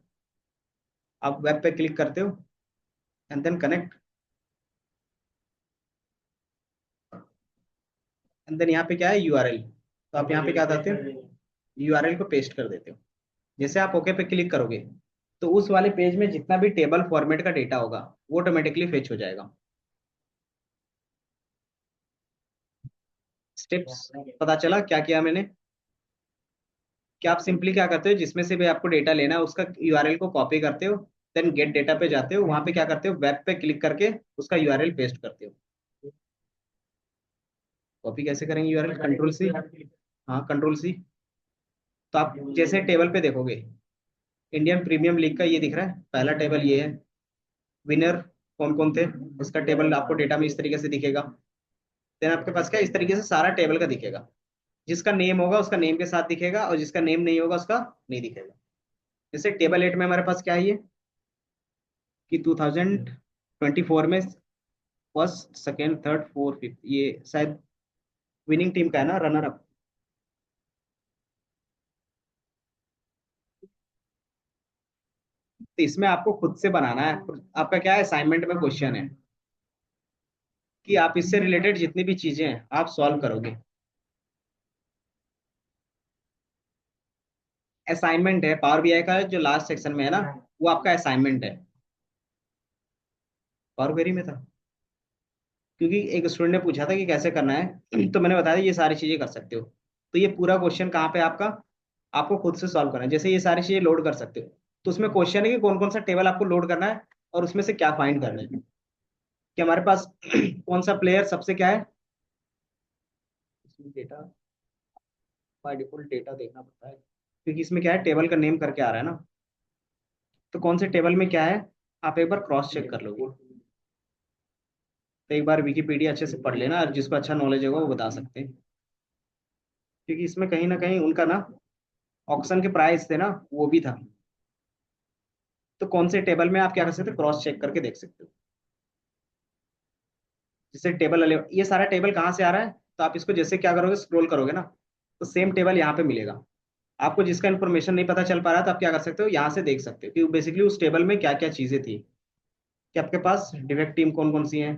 आप वेब पे क्लिक करते हो and then connect, and then यहाँ पे क्या है, यूआरएल। तो आप यहाँ पे क्या करते हो, यूआरएल को पेस्ट कर देते हो। जैसे आप ओके पे क्लिक करोगे तो उस वाले पेज में जितना भी टेबल फॉर्मेट का डेटा होगा वो ऑटोमेटिकली फेच हो जाएगा। स्टेप्स पता चला क्या किया मैंने, कि आप सिंपली क्या करते हो, जिसमें से भी आपको डेटा लेना है उसका यूआरएल को कॉपी करते हो, देन गेट डेटा पे जाते हो, वहां पे क्या करते हो, वेब पे क्लिक करके उसका यूआरएल पेस्ट करते हो। कॉपी कैसे करेंगे यूआरएल, कंट्रोल सी। हाँ कंट्रोल सी। तो आप जैसे टेबल पे देखोगे, इंडियन प्रीमियम लीग का ये दिख रहा है, पहला टेबल ये है, विनर कौन कौन थे उसका टेबल आपको डेटा में इस तरीके से दिखेगा। देन आपके पास क्या, इस तरीके से सारा टेबल का दिखेगा। जिसका नेम होगा उसका नेम के साथ दिखेगा, और जिसका नेम नहीं होगा उसका नहीं दिखेगा। जैसे टेबल 8 में हमारे पास क्या है ये, कि 2024 में first second third fourth fifth, ये शायद विनिंग टीम का है ना, रनर अप। तो इसमें आपको खुद से बनाना है। आपका क्या है, असाइनमेंट में क्वेश्चन है कि आप इससे रिलेटेड जितनी भी चीजें हैं आप सॉल्व करोगे। असाइनमेंट है पावर बीआई का, जो लास्ट सेक्शन में है ना, वो आपका असाइनमेंट है। पावर क्वेरी में था, क्योंकि एक स्टूडेंट ने पूछा था कि कैसे करना है तो मैंने बताया ये सारी चीजें कर सकते हो। तो ये पूरा क्वेश्चन कहाँ पे है आपका, आपको खुद से सॉल्व करना है। जैसे ये सारी चीजें लोड कर सकते हो, तो उसमें क्वेश्चन है कि कौन कौन सा टेबल आपको लोड करना है और उसमें से क्या फाइंड करना है, कि हमारे पास कौन सा प्लेयर सबसे क्या है, इसमें डेटा बाय डिफॉल्ट डेटा देखना पड़ता है, क्योंकि इसमें क्या है, टेबल का नेम करके आ रहा है ना। तो कौन से टेबल में क्या है, आप एक बार क्रॉस चेक कर लोगे। तो एक बार विकिपीडिया अच्छे से पढ़ लेना, और जिसको अच्छा नॉलेज होगा वो बता सकते हैं। क्योंकि इसमें कहीं ना कहीं उनका ना ऑक्शन के प्राइस थे ना, वो भी था। तो कौन से टेबल में आप क्या कर सकते हो, क्रॉस चेक करके देख सकते हो। जैसे टेबल, ये सारा टेबल कहाँ से आ रहा है, तो आप इसको जैसे क्या करोगे, स्क्रॉल करोगे ना, तो सेम टेबल यहाँ पे मिलेगा। आपको जिसका इन्फॉर्मेशन नहीं पता चल पा रहा है तो आप क्या कर सकते हो, यहाँ से देख सकते हो कि बेसिकली उस टेबल में क्या क्या चीजें थी, कि आपके पास डिफेक्ट टीम कौन कौन सी हैं,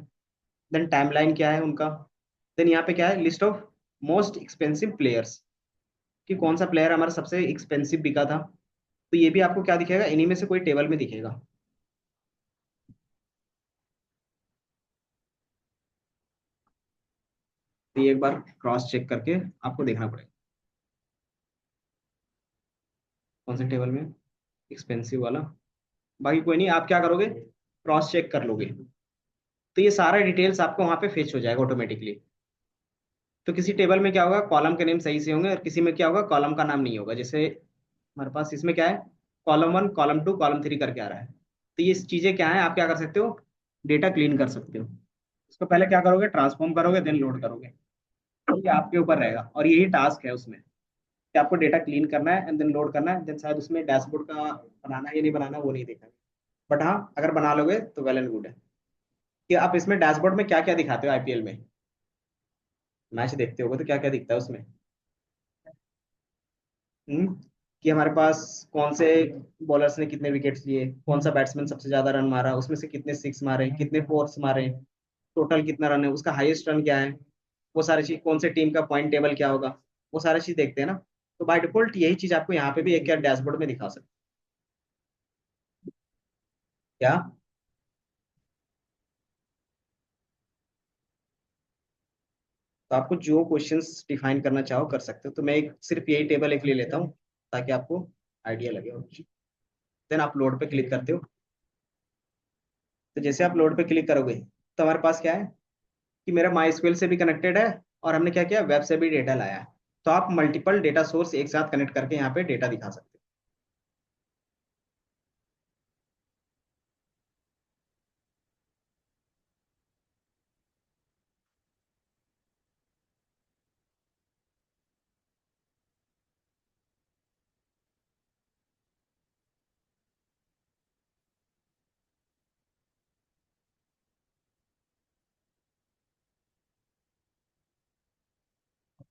देन टाइमलाइन क्या है उनका, देन यहाँ पे क्या है, list of most expensive players, कि कौन सा प्लेयर हमारा सबसे एक्सपेंसिव बिका था। तो ये भी आपको क्या दिखेगा, इन्हीं में से कोई टेबल में दिखेगा। तो ये एक बार क्रॉस चेक करके आपको देखना पड़ेगा कौन से टेबल में एक्सपेंसिव वाला। बाकी कोई नहीं, आप क्या करोगे, क्रॉस चेक कर लोगे, तो ये सारा डिटेल्स आपको वहां पे फेच हो जाएगा ऑटोमेटिकली। तो किसी टेबल में क्या होगा, कॉलम के नेम सही से होंगे, और किसी में क्या होगा, कॉलम का नाम नहीं होगा। जैसे हमारे पास इसमें क्या है, column one, column to, column three करके आ रहा है। तो ये चीजें क्या है, आप क्या कर सकते हो, डेटा क्लीन कर सकते हो। उसको पहले क्या करोगे, ट्रांसफॉर्म करोगे, देन लोड करोगे। तो ये आपके ऊपर रहेगा, और यही टास्क है उसमें कि आपको डेटा क्लीन करना है एंड देन लोड करना है। देन शायद उसमें डैशबोर्ड का बनाना है या नहीं बनाना वो नहीं देखा, बट हाँ अगर बना लोगे तो वेल एंड गुड है। कि आप इसमें डैशबोर्ड में क्या क्या दिखाते हो, आईपीएल में मैच देखते होगे तो क्या क्या दिखता है उसमें। हम्म, कि हमारे पास कौन से बॉलर्स ने कितने विकेट्स लिए, कौन सा बैट्समैन सबसे ज्यादा रन मारा, उसमें से कितने सिक्स मारे, कितने फोर्स मारे, टोटल कितना रन है, उसका हाईएस्ट रन क्या है, वो सारी चीज, कौन से टीम का पॉइंट टेबल क्या होगा, वो सारी चीज देखते हैं ना। तो बाय डिफॉल्ट यही चीज आपको यहाँ पे भी एक डैशबोर्ड में दिखा सकते हैं। क्या, तो आपको जो क्वेश्चंस डिफाइन करना चाहो कर सकते हो। तो मैं एक सिर्फ यही टेबल एक ले लेता हूँ ताकि आपको आइडिया लगे। देन आप लोड पे क्लिक करते हो। तो जैसे आप लोड पे क्लिक करोगे तो हमारे पास क्या है कि मेरा माई स्क्वेल से भी कनेक्टेड है, और हमने क्या किया, वेब से भी डेटा लाया है। तो आप मल्टीपल डेटा सोर्स एक साथ कनेक्ट करके यहाँ पे डेटा दिखा सकते हो।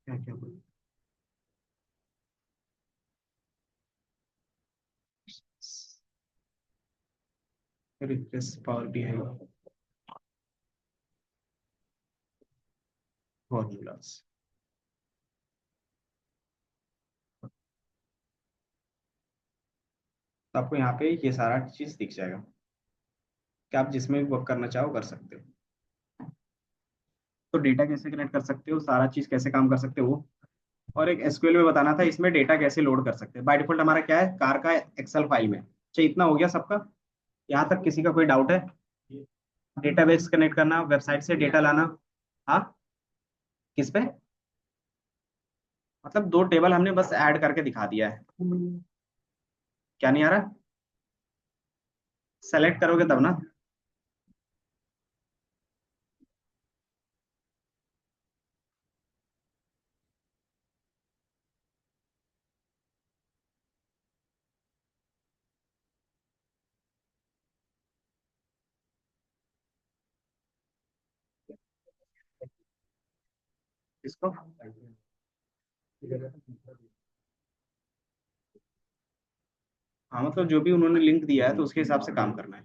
क्या क्या बोल, रिफ्रेश पावर BI फॉर्मूलाज। तो आपको यहाँ पे ये सारा चीज दिख जाएगा कि आप जिसमें भी वर्क करना चाहो कर सकते हो। तो डेटा कैसे कनेक्ट कर सकते हो, सारा चीज कैसे काम कर सकते हो वो। और एक एसक्यूएल में बताना था इसमें डेटा कैसे लोड कर सकते हैं। बाय डिफॉल्ट हमारा क्या है, कार का एक्सेल फाइल में। चाहिए इतना हो गया सबका, यहाँ तक किसी का कोई डाउट है। डेटाबेस कनेक्ट करना, वेबसाइट से डेटा लाना। हाँ, किस पे, मतलब दो टेबल हमने बस ऐड करके दिखा दिया है। क्या नहीं आ रहा, सेलेक्ट करोगे तब ना। इसको, हाँ मतलब जो भी उन्होंने लिंक दिया है तो उसके हिसाब से काम करना है।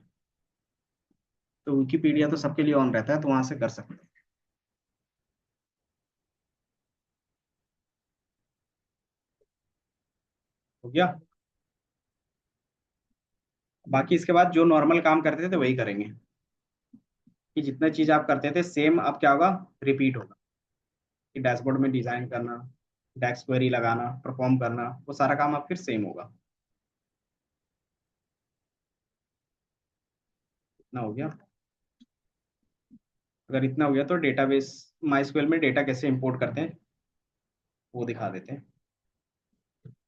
तो विकीपीडिया तो सबके लिए ऑन रहता है, तो वहां से कर सकते हैं। हो गया। बाकी इसके बाद जो नॉर्मल काम करते थे वही करेंगे, कि जितना चीज आप करते थे सेम अब क्या होगा, रिपीट होगा। कि डैशबोर्ड में डिजाइन करना, डैक्स क्वेरी लगाना, परफॉर्म करना, वो सारा काम अब फिर सेम होगा। इतना हो गया। अगर इतना हो गया तो डेटाबेस माइस्क्वेल में डेटा कैसे इंपोर्ट करते हैं वो दिखा देते हैं।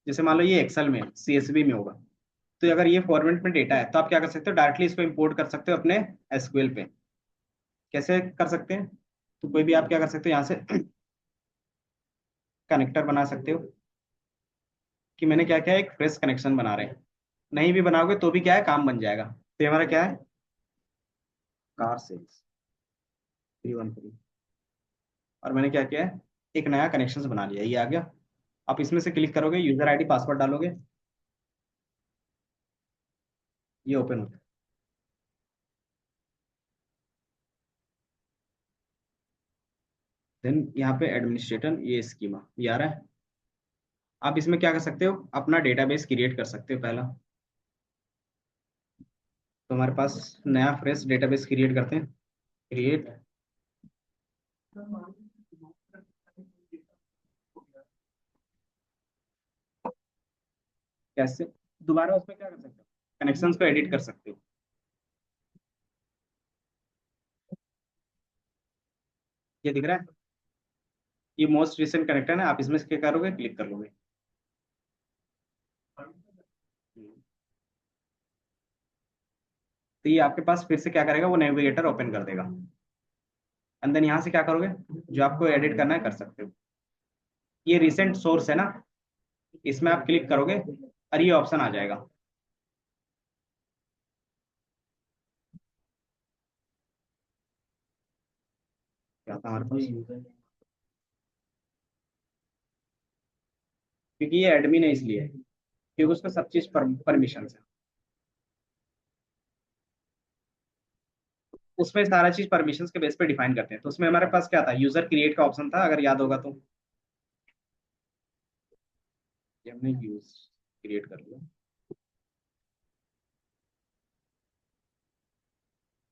जैसे मान लो ये एक्सेल में CSV में होगा, तो अगर ये फॉर्मेट में डेटा है तो आप क्या कर सकते हो, डायरेक्टली इसको इंपोर्ट कर सकते हो अपने एसक्यूएल पे। कैसे कर सकते हैं, तो कोई भी आप क्या कर सकते हो, यहाँ से कनेक्टर बना सकते हो। कि मैंने क्या किया है, एक फ्रेश कनेक्शन बना रहे हैं। नहीं भी बनाओगे तो भी क्या है, काम बन जाएगा। तो ये हमारा क्या है, कार सेल्स 313। और मैंने क्या किया है, एक नया कनेक्शन बना लिया, ये आ गया। आप इसमें से क्लिक करोगे, यूजर आईडी पासवर्ड डालोगे, ये ओपन होता है। देन यहाँ पे एडमिनिस्ट्रेटर, ये स्कीमा, ये आ रहा है। आप इसमें क्या कर सकते हो, अपना डेटाबेस क्रिएट कर सकते हो पहला। तो हमारे पास नया फ्रेश डेटाबेस क्रिएट करते हैं। क्रिएट, कैसे, दोबारा उसमें क्या कर सकते हो, कनेक्शंस को एडिट कर सकते हो। ये दिख रहा है, ये मोस्ट रिसेंट कनेक्टर है, आप इसमें से क्या करोगे, क्लिक कर लोगे। तो ये आपके पास फिर से क्या करेगा, वो नेविगेटर ओपन कर देगा। एंड देन यहाँ से क्या करोगे, जो आपको एडिट करना है कर सकते हो। ये रिसेंट सोर्स है ना, इसमें आप क्लिक करोगे और ये ऑप्शन आ जाएगा। क्या था हमारे पास, क्योंकि ये एडमिन है इसलिए, क्योंकि उसका सब चीज परमिशन है। उसमें सारा चीज परमिशंस के बेस पे डिफाइन करते हैं। तो उसमें हमारे पास क्या था, यूजर क्रिएट का ऑप्शन था, अगर याद होगा तो। ये हमने यूज क्रिएट कर लिया,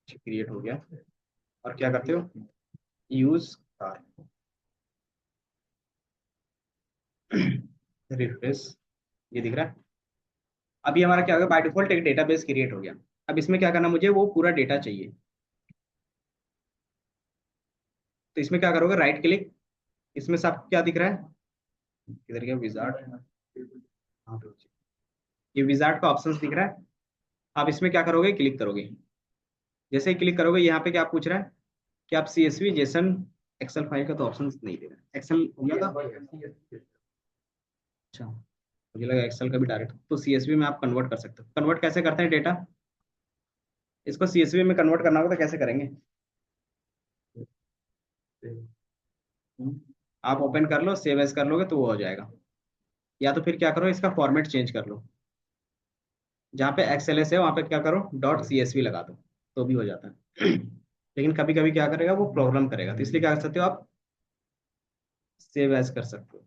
क्रिएट हो गया। और क्या करते हो, यूज कार, रिफ्रेश, ये दिख रहा है। अभी हमारा क्या होगा, बाय डिफॉल्ट एक डेटाबेस क्रिएट हो गया। अब इसमें क्या करना, मुझे वो पूरा डेटा चाहिए। तो इसमें क्या करोगे, राइट क्लिक, इसमें सब क्या दिख रहा है, किधर गया विजार्ड, हाँ तो ये विजार्ड का ऑप्शन दिख रहा है। आप इसमें क्या करोगे, क्लिक करोगे। जैसे ही क्लिक करोगे, यहाँ पे क्या पूछ रहा है कि आप CSV जेसन एक्सेल फाइल का, तो ऑप्शन नहीं दे रहा है, एक्सेल हो गया था। अच्छा, मुझे लगा एक्सेल का भी डायरेक्ट, तो CSV में आप कन्वर्ट कर सकते हो। कन्वर्ट कैसे करते हैं डेटा, इसको CSV में कन्वर्ट करना होगा तो कैसे करेंगे, आप ओपन कर लो, सेव एज कर लोगे तो वो हो जाएगा। या तो फिर क्या करो, इसका फॉर्मेट चेंज कर लो, जहाँ पे XLS है वहाँ पे क्या करो, .CSV लगा दो, तो भी हो जाता है। लेकिन कभी कभी क्या करेगा, वो प्रॉब्लम करेगा, तो इसलिए क्या कर सकते हो आप, सेव एज कर सकते हो।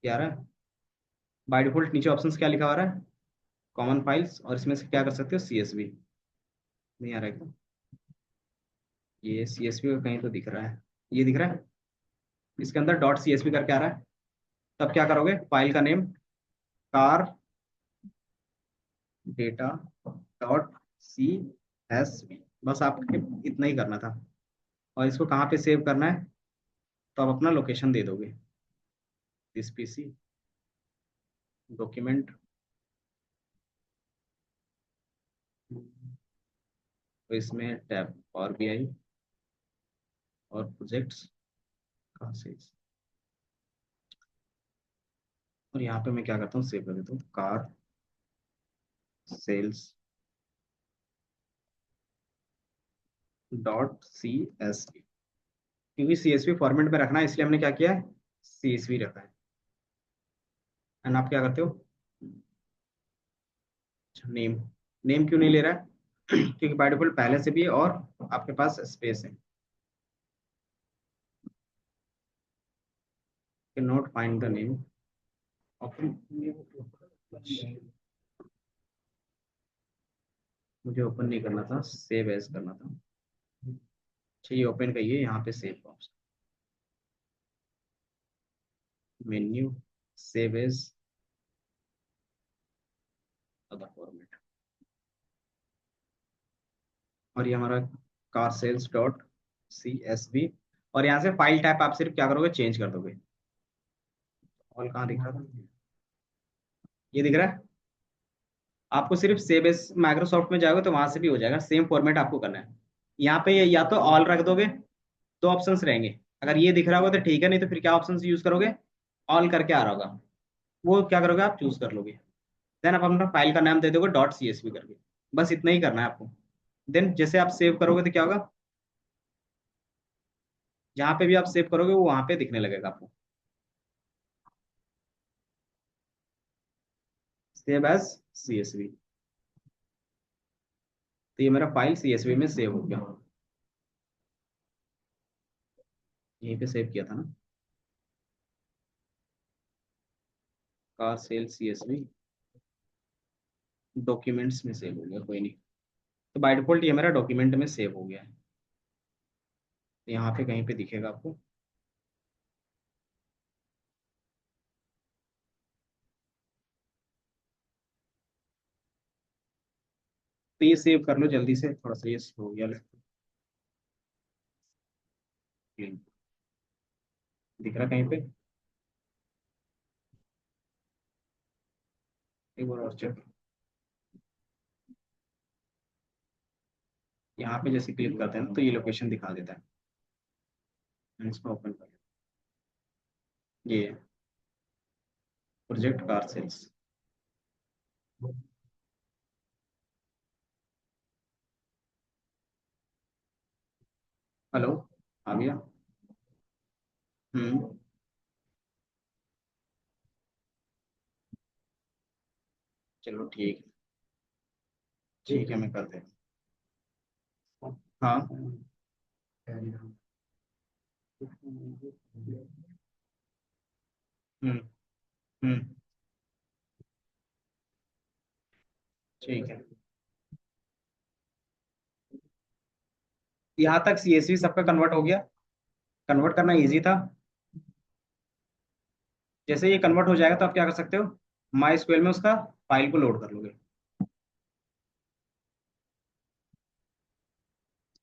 क्या रहा है, बाय डिफॉल्ट नीचे ऑप्शंस क्या लिखा हुआ रहा है, कॉमन फाइल्स, और इसमें से क्या कर सकते हो, CSV। नहीं आ रहा है क्या? ये CSV का कहीं तो दिख रहा है, ये दिख रहा है, इसके अंदर .CSV करके आ रहा है। तब क्या करोगे, फाइल का नेम कार डेटा .CSV, बस आपके इतना ही करना था। और इसको कहाँ पे सेव करना है, तो आप अपना लोकेशन दे दोगे, दिस PC डॉक्यूमेंट, तो इसमें टैब और BI और प्रोजेक्ट्स, कहाँ से, और यहाँ पे मैं क्या करता हूँ, सेव कर देता हूँ, कार सेल्स .CSV, क्योंकि CSV फॉर्मेट में रखना है, इसलिए हमने क्या किया है, CSV रखा है। एंड आप क्या करते हो, नेम, नेम क्यों नहीं ले रहा है, क्योंकि बाय डिफॉल्ट पहले से भी है और आपके पास स्पेस है, can not find the name, open, मुझे ओपन नहीं करना था, सेव एज करना था। अच्छा, ये ओपन कहिए, यहाँ पे save option, menu, save as, other format, और ये हमारा कार सेल्स .CSV। और यहाँ से फाइल टाइप आप सिर्फ क्या करोगे, चेंज कर दोगे। और कहाँ दिख रहा था, ये दिख रहा है। आपको सिर्फ सेव एज माइक्रोसॉफ्ट में जाओगे तो वहां से भी हो जाएगा, सेम फॉर्मेट आपको करना है। यहाँ पे या तो ऑल रख दोगे, दो ऑप्शंस रहेंगे, अगर ये दिख रहा होगा तो ठीक है, नहीं तो फिर क्या ऑप्शन यूज करोगे, ऑल करके आ रहा होगा, वो क्या करोगे, आप चूज कर लोगे। देन आप अपना फाइल का नाम दे दोगे .CSV करके, बस इतना ही करना है आपको। देन जैसे आप सेव करोगे तो क्या होगा, जहाँ पे भी आप सेव करोगे वो वहां पे दिखने लगेगा आपको, सेव एज CSV। तो ये मेरा फाइल CSV में सेव हो गया, यहीं पे सेव किया था ना। कार सेल CSV डॉक्यूमेंट्स में सेव हो गया, कोई नहीं। तो बाय डिफॉल्ट ये मेरा डॉक्यूमेंट में सेव हो गया है। तो यहाँ पे कहीं पे दिखेगा आपको। तो ये सेव कर लो जल्दी से, थोड़ा सा ये हो गया लेकिन दिख रहा कहीं पे? एक बार और चेक। यहाँ पे जैसे क्लिक करते हैं ना, तो ये लोकेशन दिखा देता है। मैं इसको ओपन कर, ये प्रोजेक्ट कार सेल्स। हेलो, आ गया? हम्म। चलो ठीक है। ठीक है, मैं कर देता हूँ। हाँ। हम्म। हम्म। ठीक है। यहाँ तक CSV सबका कन्वर्ट हो गया। कन्वर्ट करना इजी था। जैसे ये कन्वर्ट हो जाएगा तो आप क्या कर सकते हो, माई स्क्वेल में उसका फाइल को लोड कर लोगे।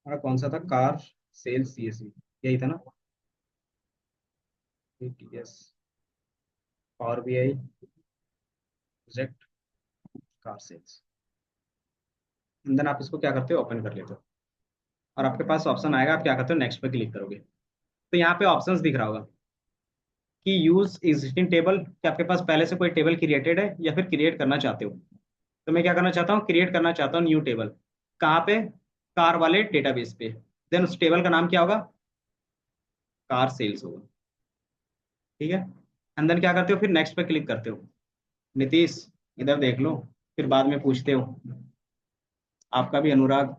हमारा कौन सा था, कार सेल्स CSV, यही था ना? ATS power BI project car sales. Then आप इसको क्या करते हो, ओपन कर लेते हो। और आपके पास ऑप्शन आएगा, आप क्या करते हो, नेक्स्ट पे क्लिक करोगे। तो यहाँ पे ऑप्शंस दिख रहा होगा कि यूज एग्जिस्टिंग टेबल, कि आपके पास पहले से कोई टेबल क्रिएटेड है या फिर क्रिएट करना चाहते हो। तो मैं क्या करना चाहता हूँ, क्रिएट करना चाहता हूँ न्यू टेबल। कहाँ पे? कार वाले डेटाबेस पे। देन उस टेबल का नाम क्या होगा, कार सेल्स होगा। ठीक है। एंड देन क्या करते हो, फिर नेक्स्ट पे क्लिक करते हो। नीतीश, इधर देख लो, फिर बाद में पूछते हो। आपका भी अनुराग।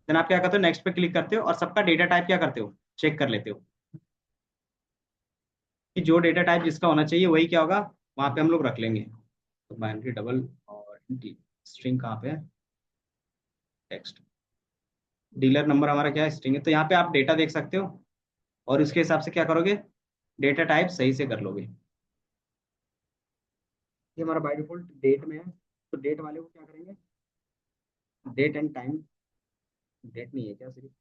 देन आप क्या करते हो, नेक्स्ट पे क्लिक करते हो और सबका डेटा टाइप क्या करते हो, चेक कर लेते हो कि जो डेटा टाइप जिसका होना चाहिए वही क्या होगा, वहां पे हम लोग रख लेंगे। तो बाइनरी डबल और स्ट्रिंग कहाँ पे है, टेक्स्ट। डीलर नंबर हमारा क्या है, स्ट्रिंग है। तो यहाँ पे आप डेटा देख सकते हो और उसके हिसाब से क्या करोगे, डेटा टाइप सही से कर लोगे। ये हमारा बाय डिफॉल्ट डेट में है, तो डेट वाले को क्या करेंगे, डेट एंड टाइम। डेट नहीं है क्या सिर्फ,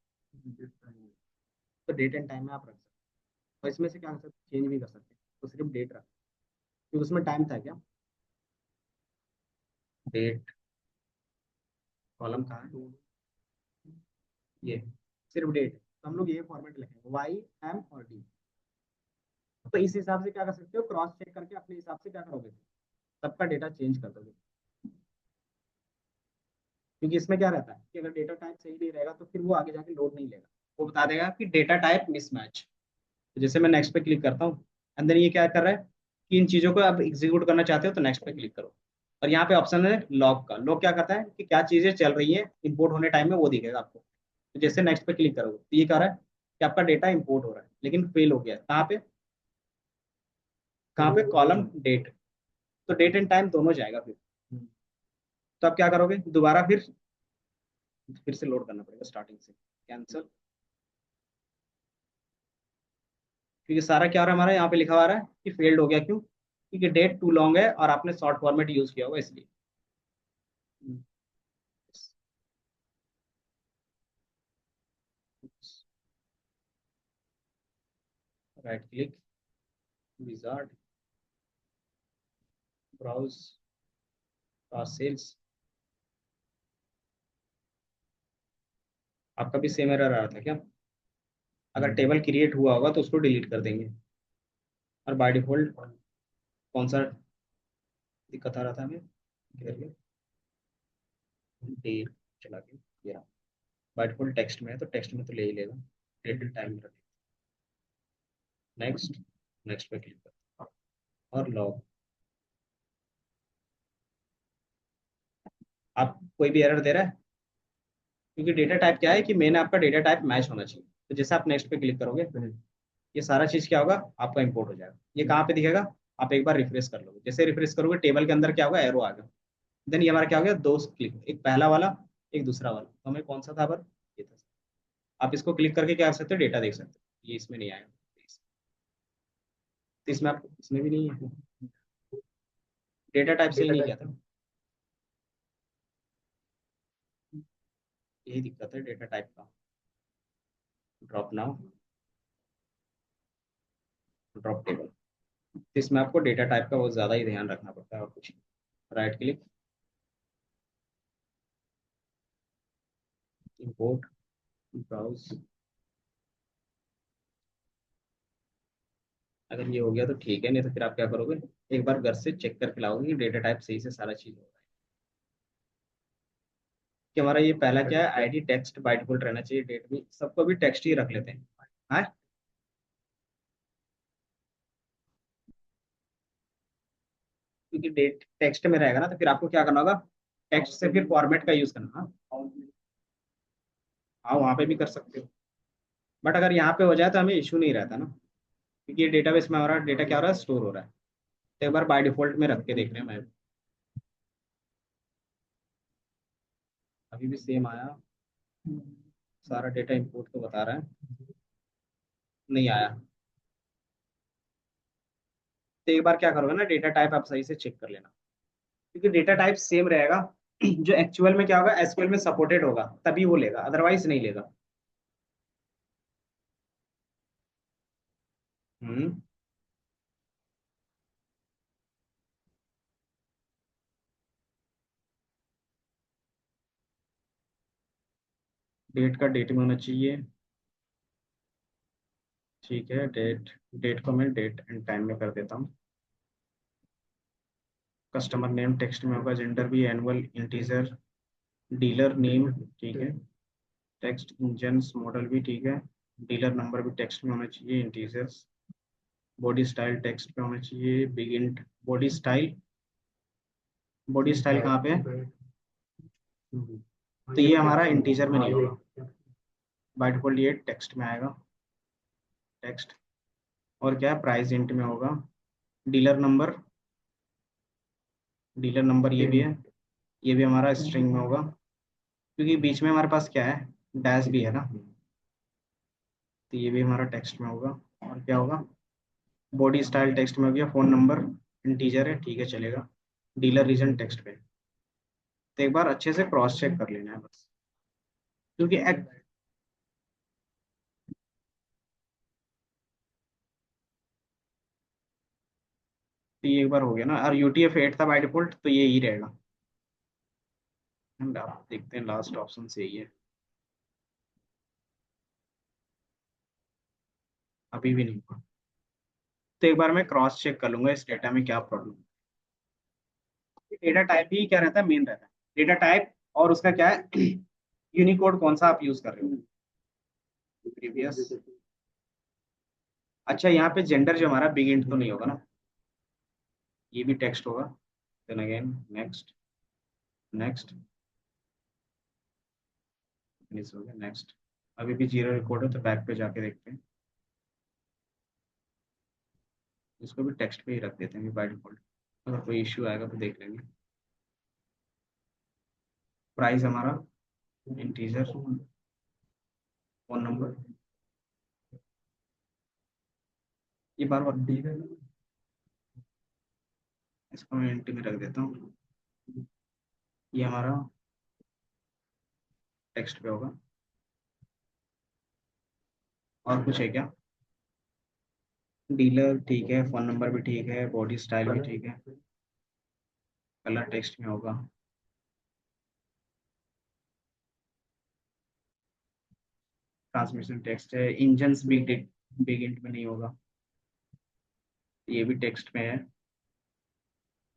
तो डेट एंड टाइम में आप रख सकते हो। और इसमें से क्या कर सकते हो, चेंज भी कर सकते हैं। तो सिर्फ डेट रख, क्योंकि उसमें टाइम था क्या, डेट कॉलम कहाँ है, ये सिर्फ डेट। तो हम लोग ये फॉर्मेट लिखेंगे, YM और D। तो इस हिसाब से क्या कर सकते हो, क्रॉस चेक करके अपने हिसाब से क्या करोगे, सबका डेटा चेंज कर दोगे। क्योंकि इसमें क्या रहता है कि अगर डेटा टाइप सही नहीं रहेगा तो फिर वो आगे जाके लोड नहीं लेगा। वो बता देगा कि डेटा टाइप मिसमैच। तो जैसे मैं नेक्स्ट पे क्लिक करता हूँ, अंदर ये क्या कर रहा है कि इन चीजों को आप एग्जीक्यूट करना चाहते हो तो नेक्स्ट पे क्लिक करो। और यहाँ पे ऑप्शन है लॉग का। लॉग क्या करता है कि क्या चीजें चल रही है इंपोर्ट होने टाइम में वो दिखेगा आपको। तो जैसे नेक्स्ट पे क्लिक करोगे तो ये कह रहा है कि आपका डेटा इंपोर्ट हो रहा है लेकिन फेल हो गया है। कहाँ पे, कहाँ पे, कॉलम डेट। तो डेट एंड टाइम दोनों जाएगा फिर। तो आप क्या करोगे, दोबारा फिर से लोड करना पड़ेगा स्टार्टिंग से, कैंसिल। क्योंकि सारा क्या हो रहा है, हमारा यहाँ पे लिखा हुआ आ रहा है कि फेल्ड हो गया। क्यों? क्योंकि डेट टू लॉन्ग है और आपने शॉर्ट फॉर्मेट यूज किया होगा इसलिए। Right click, wizard, browse sales. आपका भी सेम एरर आ रहा था क्या? अगर टेबल क्रिएट हुआ होगा तो उसको डिलीट कर देंगे। और बाय डिफॉल्ट कौन सा दिक्कत आ रहा था हमें, डेट चला के, ये बाय डिफॉल्ट टेक्स्ट में है तो टेक्स्ट में तो ले ही लेगा। डेट एंड टाइम रखें। नेक्स्ट, नेक्स्ट पे क्लिक कर और लॉग। आप कोई भी एरर दे रहा है? क्योंकि डेटा टाइप क्या है कि मैंने आपका डेटा टाइप मैच होना चाहिए। तो जैसे आप नेक्स्ट पे क्लिक करोगे ये सारा चीज क्या होगा, आपका इंपोर्ट हो जाएगा। ये कहाँ पे दिखेगा, आप एक बार रिफ्रेश कर लोगे, जैसे रिफ्रेश करोगे टेबल के अंदर क्या होगा, एरो आ गया। देन ये हमारा क्या हो गया, दो क्लिक, एक पहला वाला एक दूसरा वाला, तो हमें कौन सा था पर, ये था। आप इसको क्लिक करके क्या कर सकते हो, डेटा देख सकते हो, ये इसमें नहीं आया, तो इसमें आप, इसमें भी नहीं है, डेटा टाइप से ही नहीं किया था, यही दिक्कत है डेटा टाइप का। ड्रॉप नाउ, ड्रॉप टेबल, तो इसमें आपको डेटा टाइप का बहुत ज़्यादा ही ध्यान रखना पड़ता है, और कुछ, राइट क्लिक, इंपोर्ट, ब्राउज, अगर ये हो गया तो ठीक है, नहीं तो फिर आप क्या करोगे, एक बार घर से चेक करके लाओगे कि डेटा टाइप सही से सारा चीज़ हो रहा है, कि हमारा ये पहला क्या है, आईडी टेक्स्ट बाय डिफॉल्ट रहना चाहिए, डेट भी सबको भी टेक्स्ट ही रख लेते हैं। हाँ, क्योंकि डेट टेक्स्ट में रहेगा ना, तो फिर आपको क्या करना होगा, टेक्स्ट से फिर फॉर्मेट का यूज करना। हाँ, हाँ, वहाँ पे भी कर सकते हो, बट अगर यहाँ पे हो जाए तो हमें इशू नहीं रहता ना, क्योंकि ये डेटाबेस में हमारा डेटा क्या हो रहा है, स्टोर हो रहा है। तो एक बार बाय डिफॉल्ट में रख के देख रहे हैं, मैं अभी भी सेम आया, सारा डेटा इंपोर्ट तो बता रहा है, नहीं आया। तो एक बार क्या करोगे ना, डेटा टाइप आप सही से चेक कर लेना, क्योंकि डेटा टाइप सेम रहेगा, जो एक्चुअल में क्या होगा, एसक्यूएल में सपोर्टेड होगा तभी वो लेगा, अदरवाइज नहीं लेगा। हम्म। डेट का डेट में होना चाहिए, ठीक है, डेट, डेट को मैं डेट एंड टाइम में कर देता हूँ। कस्टमर नेम टेक्स्ट में होगा, जेंडर भी एनुअल इंटीजर, डीलर नेम, ठीक है, टेक्स्ट इंजन्स मॉडल भी ठीक है, डीलर नंबर भी टेक्स्ट में होना चाहिए, इंटीजर्स, बॉडी स्टाइल टेक्स्ट में होना चाहिए, begin, body style, body style कहाँ पे है, तो ये हमारा इंटीजर में नहीं होगा, बाय डिफॉल्ट ये टेक्स्ट में आएगा, टेक्स्ट, और क्या है, प्राइस इंट में होगा, डीलर नंबर, डीलर नंबर ये भी है, ये भी हमारा स्ट्रिंग में होगा, क्योंकि बीच में हमारे पास क्या है, डैश भी है ना, तो ये भी हमारा टेक्स्ट में होगा, और क्या होगा, बॉडी स्टाइल टेक्स्ट में हो गया, फोन नंबर इंटीजर है, ठीक है चलेगा, डीलर रीजन टेक्स्ट पे, तो एक बार अच्छे से क्रॉस चेक कर लेना है बस, क्योंकि तो ये एक बार हो गया ना, और UTF-8 था बाय डिफॉल्ट, तो ये ही रहेगा, एंड आप देखते हैं लास्ट ऑप्शन से ही है, अभी भी नहीं हुआ, तो एक बार मैं क्रॉस चेक कर लूंगा इस डेटा में क्या प्रॉब्लम, डेटा टाइप ही क्या रहता है, मेन रहता है डेटा टाइप, और उसका क्या है, यूनिकोड कौन सा आप यूज कर रहे हो, प्रीवियस, अच्छा यहाँ पे जेंडर जो हमारा बिग इंट तो नहीं होगा ना, ये भी टेक्स्ट होगा, then again next, next, finish हो गया, नेक्स्ट, अभी भी जीरो रिकॉर्ड है, तो बैक पे जाके देखते हैं, इसको भी टेक्स्ट पे ही रख देते हैं बाय डिफॉल्ट, अगर कोई इश्यू आएगा तो देख लेंगे। प्राइस हमारा इंटीजर, फोन नंबर, ये बार बार ठीक है, इसको मैं इंटी में रख देता हूँ, ये हमारा टेक्स्ट पे होगा, और कुछ है क्या, डीलर ठीक है, फोन नंबर भी ठीक है, बॉडी स्टाइल भी ठीक है, कलर टेक्स्ट में होगा, ट्रांसमिशन टेक्स्ट है, इंजन्स बिग इंट में नहीं होगा, ये भी टेक्स्ट में है,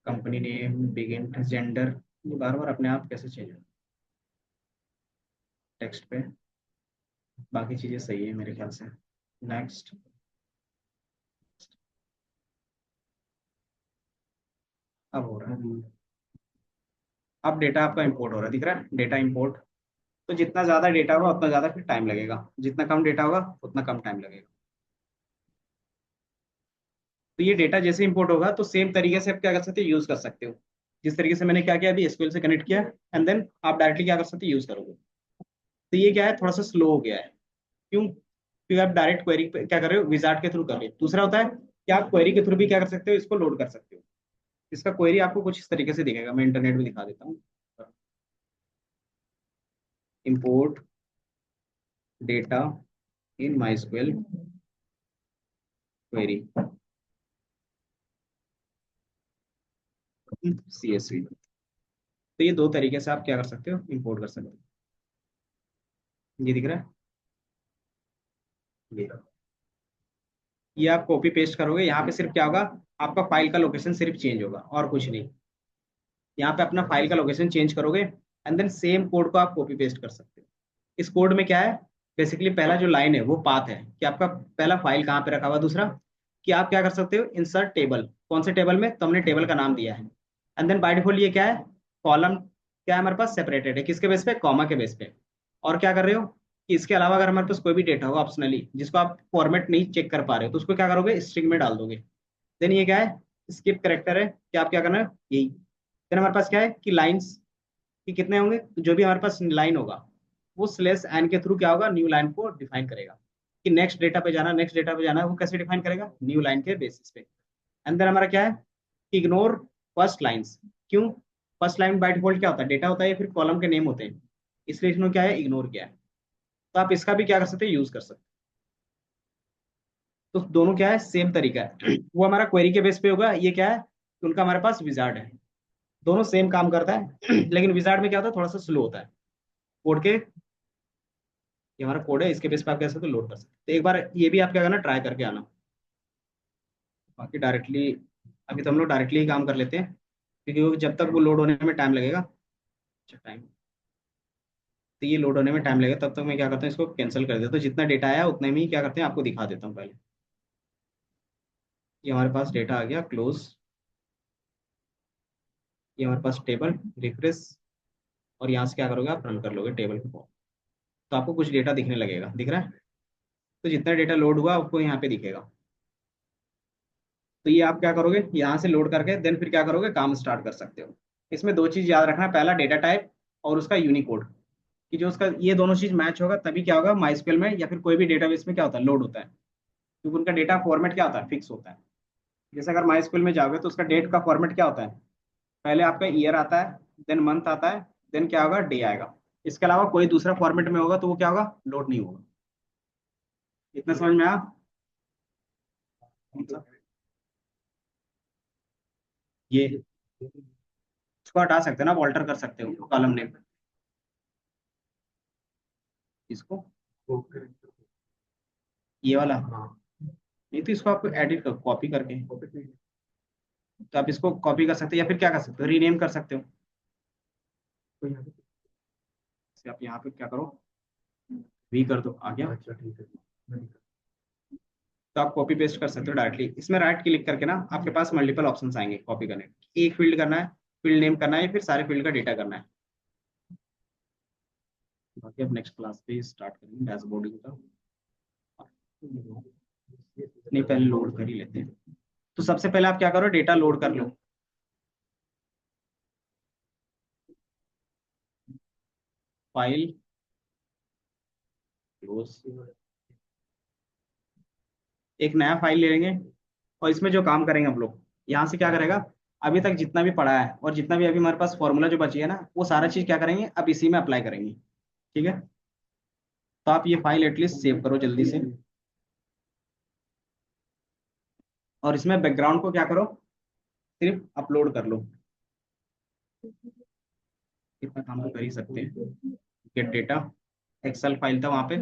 company name big int, gender, ये बार बार अपने आप कैसे चेंज हो, टेक्स्ट पे, बाकी चीजें सही है मेरे ख्याल से, नेक्स्ट, अब हो रहा है, अब डेटा आपका इंपोर्ट हो रहा है, दिख रहा है डेटा इंपोर्ट, तो जितना ज्यादा डेटा होगा उतना ज्यादा फिर टाइम लगेगा, जितना कम डेटा होगा उतना कम टाइम लगेगा। तो ये डेटा जैसे इंपोर्ट होगा तो सेम तरीके से आप क्या कर सकते हो, यूज कर सकते हो। जिस तरीके से मैंने क्या किया अभी एसक्यूएल से कनेक्ट किया, एंड देन आप डायरेक्टली क्या कर सकते हो, यूज करोगे। तो ये क्या है, थोड़ा सा स्लो हो गया है। क्यों? क्योंकि आप डायरेक्ट क्वेरी पे क्या कर रहे हो, विजार्ड के थ्रू कर रहे हो। दूसरा होता है कि आप क्वेरी के थ्रू भी क्या कर सकते हो, इसको लोड कर सकते हो। इसका क्वेरी आपको कुछ इस तरीके से दिखेगा, मैं इंटरनेट में दिखा देता हूँ। इंपोर्ट डेटा इन माइस्क्वेल क्वेरी CSV। तो ये दो तरीके से आप क्या कर सकते हो, इंपोर्ट कर सकते हो। ये दिख रहा है, ये आप कॉपी पेस्ट करोगे, यहाँ पे सिर्फ क्या होगा, आपका फाइल का लोकेशन सिर्फ चेंज होगा और कुछ नहीं। यहाँ पे अपना फाइल का लोकेशन चेंज करोगे, एंड देन सेम कोड को आप कॉपी पेस्ट कर सकते हो। इस कोड में क्या है, बेसिकली पहला जो लाइन है वो पाथ है कि आपका पहला फाइल कहाँ पे रखा हुआ। दूसरा कि आप क्या कर सकते हो, इंसर्ट टेबल, कौन से टेबल में, तो हमने टेबल का नाम दिया है। एंड देन बाय डिफॉल्ट ये क्या है, कॉलम क्या है हमारे पास, सेपरेटेड है, किसके बेस पे, कॉमा के बेस पे। और क्या कर रहे हो कि इसके अलावा अगर हमारे पास कोई भी डेटा होगा ऑप्शनली जिसको आप फॉर्मेट नहीं चेक कर पा रहे हो, तो उसको क्या करोगे, स्ट्रिंग में डाल दोगे। देन ये क्या है, स्किप करेक्टर है कि आप क्या करना है, यही। देन हमारे पास क्या है कि लाइंस कि कितने होंगे, जो भी हमारे पास लाइन होगा वो स्लेस एन के थ्रू क्या होगा, न्यू लाइन को डिफाइन करेगा। कि नेक्स्ट डेटा पे जाना, नेक्स्ट डेटा पे जाना है, वो कैसे डिफाइन करेगा, न्यू लाइन के बेसिस पे। अंदर हमारा क्या है, इग्नोर फर्स्ट लाइंस। क्यों? फर्स्ट लाइन बाय डिफॉल्ट क्या होता है, डेटा होता है या फिर कॉलम के नेम होते हैं, इसलिए इसमें क्या है, इग्नोर किया है। तो आप इसका भी क्या कर सकते हैं, यूज कर सकते हैं। तो दोनों क्या है, सेम तरीका है। वो हमारा क्वेरी के बेस पे होगा, ये क्या है कि उनका हमारे पास विजार्ड है। दोनों सेम काम करता है लेकिन विजार्ड में क्या होता है, थोड़ा सा स्लो होता है। कोड के, ये हमारा कोड है, इसके बेस पे आप कैसे तो लोड कर सकते हैं। तो एक बार ये भी आप क्या करना, ट्राई करके आना। बाकी डायरेक्टली अभी तो हम लोग डायरेक्टली ही काम कर लेते हैं, क्योंकि वो जब तक वो लोड होने में टाइम लगेगा। अच्छा टाइम, तो ये लोड होने में टाइम लगेगा, तब तक मैं क्या करता हूँ, इसको कैंसिल कर देता हूँ। जितना डेटा आया उतने में ही क्या करते हैं, आपको दिखा देता हूँ पहले। ये हमारे पास डेटा आ गया, क्लोज। ये हमारे पास टेबल, रिफ्रेश। और यहाँ से क्या करोगे, आप रन कर लोगे टेबल को। तो आपको कुछ डेटा दिखने लगेगा, दिख रहा है। तो जितना डेटा लोड हुआ आपको यहाँ पे दिखेगा। तो ये आप क्या करोगे, यहाँ से लोड करके देन फिर क्या करोगे, काम स्टार्ट कर सकते हो। इसमें दो चीज याद रखना, पहला डेटा टाइप और उसका यूनिकोड। कि जो उसका ये दोनों चीज मैच होगा तभी क्या होगा, माइस्क्वेल में या फिर कोई भी डेटाबेस में क्या होता है, लोड होता है। क्योंकि उनका डेटा फॉर्मेट क्या होता है, फिक्स होता है। जैसे अगर माइस्क्वेल में जाओगे तो उसका डेट का फॉर्मेट क्या होता है, पहले आपका ईयर आता है, देन मंथ आता है, देन क्या होगा, डे आएगा। इसके अलावा कोई दूसरा फॉर्मेट में होगा तो वो क्या होगा, लोड नहीं होगा। इतना समझ में आया मतलब? ये इसको हटा सकते हो ना, ऑल्टर कर सकते हो कॉलम नेम। इसको, ये वाला, नहीं तो इसको आप एडिट कर, कॉपी करके, तो आप इसको कॉपी कर सकते हो या फिर क्या कर सकते हो, रीनेम कर सकते हो। जैसे आप यहाँ पे क्या करो, वी कर दो, आ गया। तो आप कॉपी पेस्ट कर सकते हो डायरेक्टली। इसमें राइट क्लिक करके ना आपके पास मल्टीपल ऑप्शंस आएंगे कॉपी करने के। एक फील्ड करना है, फील्ड नेम करना है, या फिर सारे फील्ड का डेटा करना है। बाकी अब नेक्स्ट क्लास पे स्टार्ट करेंगे डैशबोर्डिंग का। नहीं, पहले लोड कर ही लेते हैं। तो सबसे पहले आप क्या करो, डेटा लोड कर लो। फाइल क्लोज, एक नया फाइल ले लेंगे। और इसमें जो काम करेंगे हम लोग, यहाँ से क्या करेगा, अभी तक जितना भी पढ़ा है और जितना भी अभी हमारे पास फॉर्मूला जो बची है ना, वो सारा चीज क्या करेंगे, अब इसी में अप्लाई करेंगे। ठीक है। तो आप ये फाइल एटलीस्ट सेव करो जल्दी से। और इसमें बैकग्राउंड को क्या करो, सिर्फ अपलोड कर लो। इतना काम तो कर ही सकते हैं। गेट डेटा, एक्सेल फाइल था वहां पे।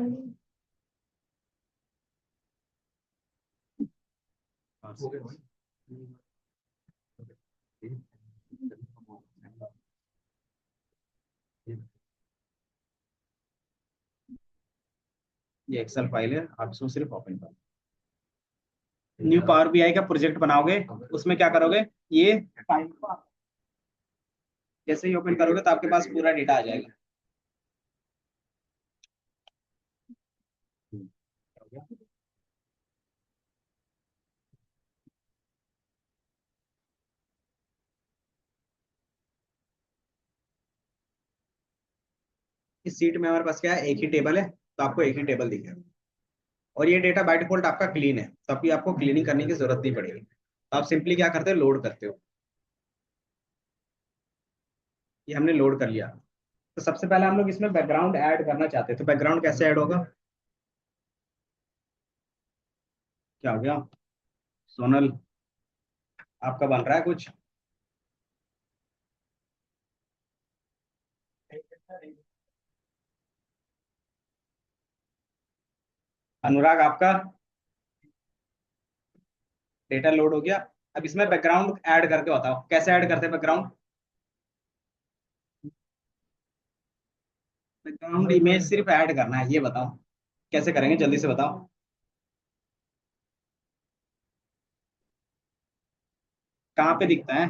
ये एक्सेल फाइल है, आप इसको सिर्फ ओपन करो। न्यू पावर बीआई का प्रोजेक्ट बनाओगे, उसमें क्या करोगे, ये फाइल को जैसे ही ओपन करोगे तो आपके पास पूरा डेटा आ जाएगा। इस सीट में हमारे पास क्या है, एक ही टेबल है, तो आपको एक ही टेबल दिखेगा। और ये डेटा बाय डिफॉल्ट आपका क्लीन है, तो अभी आपको क्लीनिंग करने की जरूरत नहीं पड़ेगी। तो आप सिंपली क्या करते हो, लोड करते हो। ये हमने लोड कर लिया। तो सबसे पहले हम लोग इसमें बैकग्राउंड ऐड करना चाहते हैं, तो बैकग्राउंड कैसे ऐड होगा? क्या हो गया सोनल, आपका बन रहा है कुछ? अनुराग आपका डेटा लोड हो गया। अब इसमें बैकग्राउंड ऐड करके बताओ, कैसे ऐड करते हैं बैकग्राउंड? बैकग्राउंड इमेज सिर्फ ऐड करना है, ये बताओ कैसे करेंगे, जल्दी से बताओ। कहाँ पे दिखता है?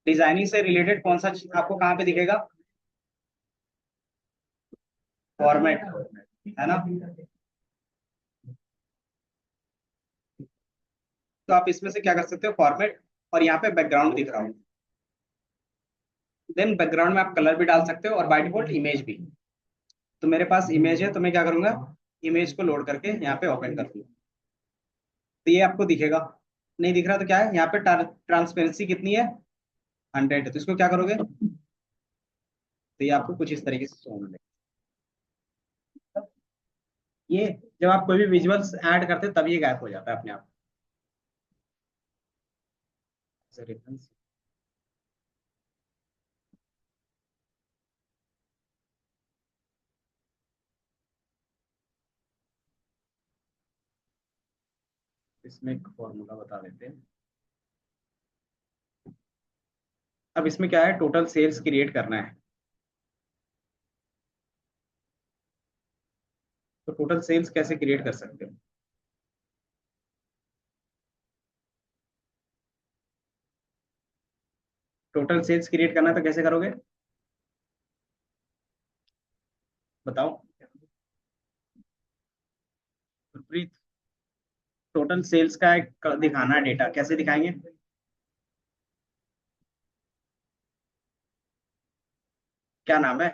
डिजाइनिंग से रिलेटेड कौन सा चीज आपको कहाँ पे दिखेगा? फॉर्मेट, है ना? तो आप इसमें से क्या कर सकते हो, फॉर्मेट, और यहाँ पे बैकग्राउंड दिख रहा हो। देन बैकग्राउंड में आप कलर भी डाल सकते हो और बाय डिफॉल्ट इमेज भी। तो मेरे पास इमेज है, तो मैं क्या करूंगा, इमेज को लोड करके यहाँ पे ओपन कर दूंगा। तो ये आपको दिखेगा। नहीं दिख रहा तो क्या है, यहाँ पे ट्रांसपेरेंसी कितनी है, 100 है, तो इसको क्या करोगे, तो ये आपको कुछ इस तरीके से शो होने लगेगा। ये जब आप कोई भी विजुअल्स ऐड करते हो तब ये गायब हो जाता है अपने आप। रेफरेंस, इसमें एक फॉर्मूला बता देते हैं। अब इसमें क्या है, टोटल सेल्स क्रिएट करना है। तो टोटल सेल्स कैसे क्रिएट कर सकते हो? टोटल सेल्स क्रिएट करना है तो कैसे करोगे, बताओ गुरप्रीत। टोटल सेल्स का एक दिखाना है डेटा, कैसे दिखाएंगे? क्या नाम है?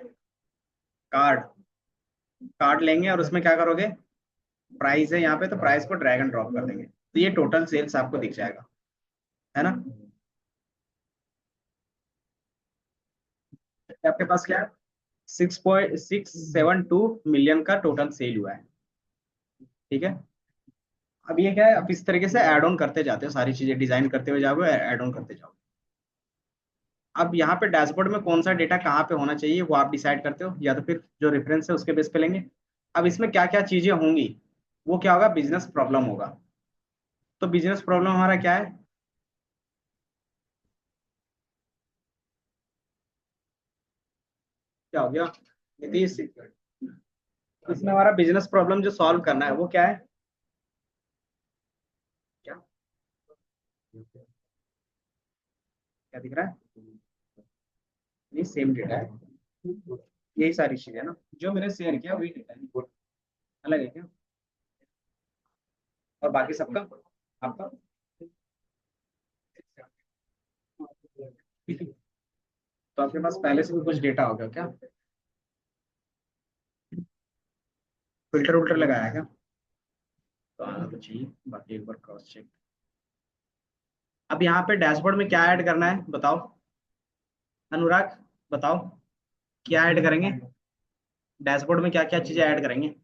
कार्ड। कार्ड लेंगे और उसमें क्या करोगे, प्राइस है यहाँ पे, तो प्राइस को ड्रैग एंड ड्रॉप कर देंगे, तो ये टोटल सेल्स आपको दिख जाएगा, है ना? आपके पास क्या है, 6.672 मिलियन का टोटल सेल हुआ है। ठीक है। अब ये क्या है, अब इस तरीके से ऐड ऑन करते जाते हो, सारी चीजें डिजाइन करते हुए जाओगे, ऐड ऑन करते जाओगे। अब यहाँ पे डैशबोर्ड में कौन सा डेटा कहाँ पे होना चाहिए वो आप डिसाइड करते हो, या तो फिर जो रेफरेंस है उसके बेस पे लेंगे। अब इसमें क्या क्या चीजें होंगी, वो क्या होगा, बिजनेस प्रॉब्लम होगा। तो बिजनेस प्रॉब्लम हमारा क्या है, क्या हो गया नीतीश? इसमें हमारा बिजनेस प्रॉब्लम जो सॉल्व करना है वो क्या है, क्या क्या दिख रहा है? नहीं, सेम डेटा है, यही सारी चीजें है ना, जो मैंने शेयर किया वही डेटा है, अलग है क्या? और बाकी सबका आपका तो आपके पास पहले से भी कुछ डेटा होगा क्या, फिल्टर उल्टर लगाया है क्या? तो आना तो चाहिए, बाकी एक बार क्रॉस चेक। अब यहाँ पे डैशबोर्ड में क्या ऐड करना है बताओ, अनुराग बताओ, क्या ऐड करेंगे डैशबोर्ड में, क्या क्या चीजें ऐड करेंगे?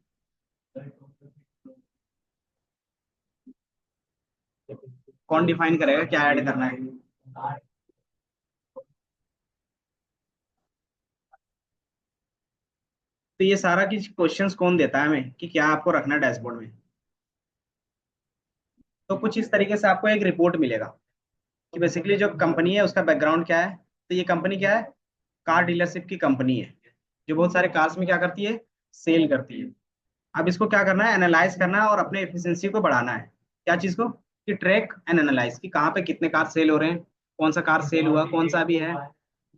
कौन डिफाइन करेगा क्या ऐड करना है? तो ये सारा कुछ क्वेश्चंस कौन देता है हमें कि क्या आपको रखना है डैशबोर्ड में? तो कुछ इस तरीके से आपको एक रिपोर्ट मिलेगा कि बेसिकली जो कंपनी है उसका बैकग्राउंड क्या है। तो ये कंपनी क्या है, कार डीलरशिप की कंपनी है, जो बहुत सारे कार्स में क्या करती है, सेल करती है। अब इसको क्या करना है, एनालाइज करना है और अपने एफिशिएंसी को बढ़ाना है। क्या चीज को, कि ट्रैक एंड एनालाइज कि कहाँ पे कितने कार सेल हो रहे हैं, कौन सा कार सेल हुआ, कौन सा भी है।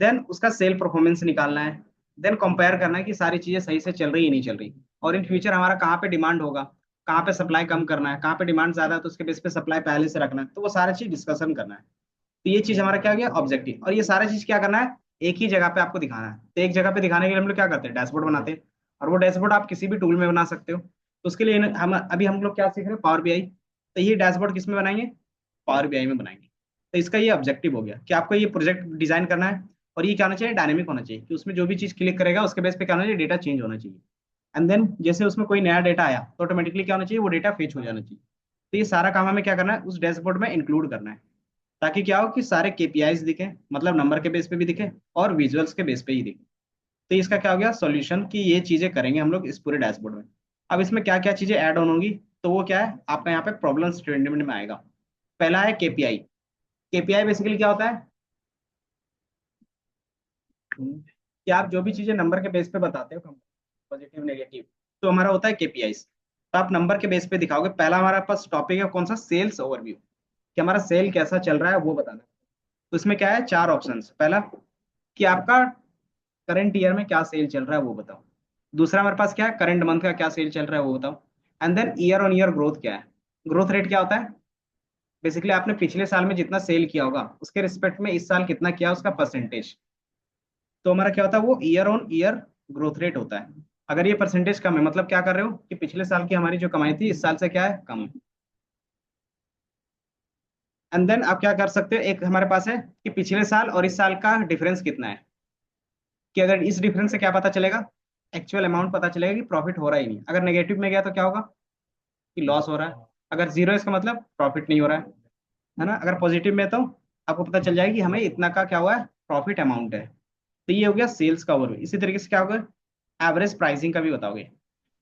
देन उसका सेल परफॉर्मेंस निकालना है। देन कंपेयर करना है कि सारी चीजें सही से चल रही है नहीं चल रही, और इन फ्यूचर हमारा कहाँ पे डिमांड होगा, कहाँ पे सप्लाई कम करना है, कहाँ पे डिमांड ज्यादा है तो उसके बेस पे सप्लाई पहले से रखना है, तो वो सारा चीज डिस्कशन करना है। तो ये चीज हमारा क्या हो गया, ऑब्जेक्टिव। और ये सारा चीज क्या करना है, एक ही जगह पे आपको दिखाना है। तो एक जगह पे दिखाने के लिए हम लोग क्या करते हैं, डैशबोर्ड बनाते हैं। और वो डैशबोर्ड आप किसी भी टूल में बना सकते हो। तो उसके लिए हम अभी हम लोग क्या सीख रहे हैं, पावर बीआई। तो ये डैशबोर्ड किस में बनाएंगे, पावर बीआई में बनाएंगे। तो इसका ये ऑब्जेक्टिव हो गया कि आपको ये प्रोजेक्ट डिजाइन करना है। और ये क्या होना चाहिए, डायनेमिक होना चाहिए, कि उसमें जो भी चीज क्लिक करेगा उसके बेस पे क्या होना चाहिए, डेटा चेंज होना चाहिए। एंड देन जैसे उसमें कोई नया डेटा आया तो ऑटोमेटिकली क्या होना चाहिए, वो डेटा फेच हो जाना चाहिए। तो ये सारा काम हमें क्या करना है, उस डैशबोर्ड में इंक्लूड करना है। ताकि क्या हो कि सारे केपीआईज दिखे, मतलब नंबर के बेस पे भी दिखे और विजुअल्स के बेस पे ही दिखे। तो इसका क्या हो गया सॉल्यूशन, कि ये चीजें करेंगे हम लोग इस पूरे डैशबोर्ड में। अब इसमें क्या क्या चीजें ऐड ऑन होंगी, तो वो क्या है आपका यहाँ पे प्रॉब्लम स्टेटमेंट में आएगा। पहला है केपीआई। केपीआई बेसिकली क्या होता है, कि आप जो भी चीजें नंबर के बेस पे बताते हो, पॉजिटिव नेगेटिव, तो हमारा होता है केपीआईस। तो आप नंबर के बेस पे दिखाओगे। पहला हमारे पास टॉपिक है कौन सा, सेल्स ओवरव्यू, कि हमारा सेल कैसा चल रहा है वो बताना है। तो इसमें क्या है, चार ऑप्शंस। पहला कि आपका करंट ईयर में क्या सेल चल रहा है वो बताओ। दूसरा हमारे पास क्या है, करंट मंथ का क्या सेल चल रहा है वो बताओ। And then year on year growth क्या है। ग्रोथ रेट क्या होता है, बेसिकली आपने पिछले साल में जितना सेल किया होगा उसके रिस्पेक्ट में इस साल कितना किया उसका परसेंटेज। तो हमारा क्या होता है, वो year on year growth rate होता है। अगर ये परसेंटेज कम है मतलब क्या कर रहे हो, कि पिछले साल की हमारी जो कमाई थी इस साल से क्या है, कम है। एंड देन आप क्या कर सकते हो, एक हमारे पास है कि पिछले साल और इस साल का डिफरेंस कितना है। कि अगर इस डिफरेंस से क्या पता चलेगा, एक्चुअल अमाउंट पता चलेगा कि प्रॉफिट हो रहा ही नहीं। अगर नेगेटिव में गया तो क्या होगा, कि लॉस हो रहा है। अगर जीरो इसका मतलब प्रॉफिट नहीं हो रहा है ना। अगर पॉजिटिव में तो आपको पता चल जाएगा कि हमें इतना का क्या हुआ है, प्रॉफिट अमाउंट है। तो ये हो गया सेल्स का ओवरव्यू। इसी तरीके से क्या होगा, एवरेज प्राइसिंग का भी बताओगे,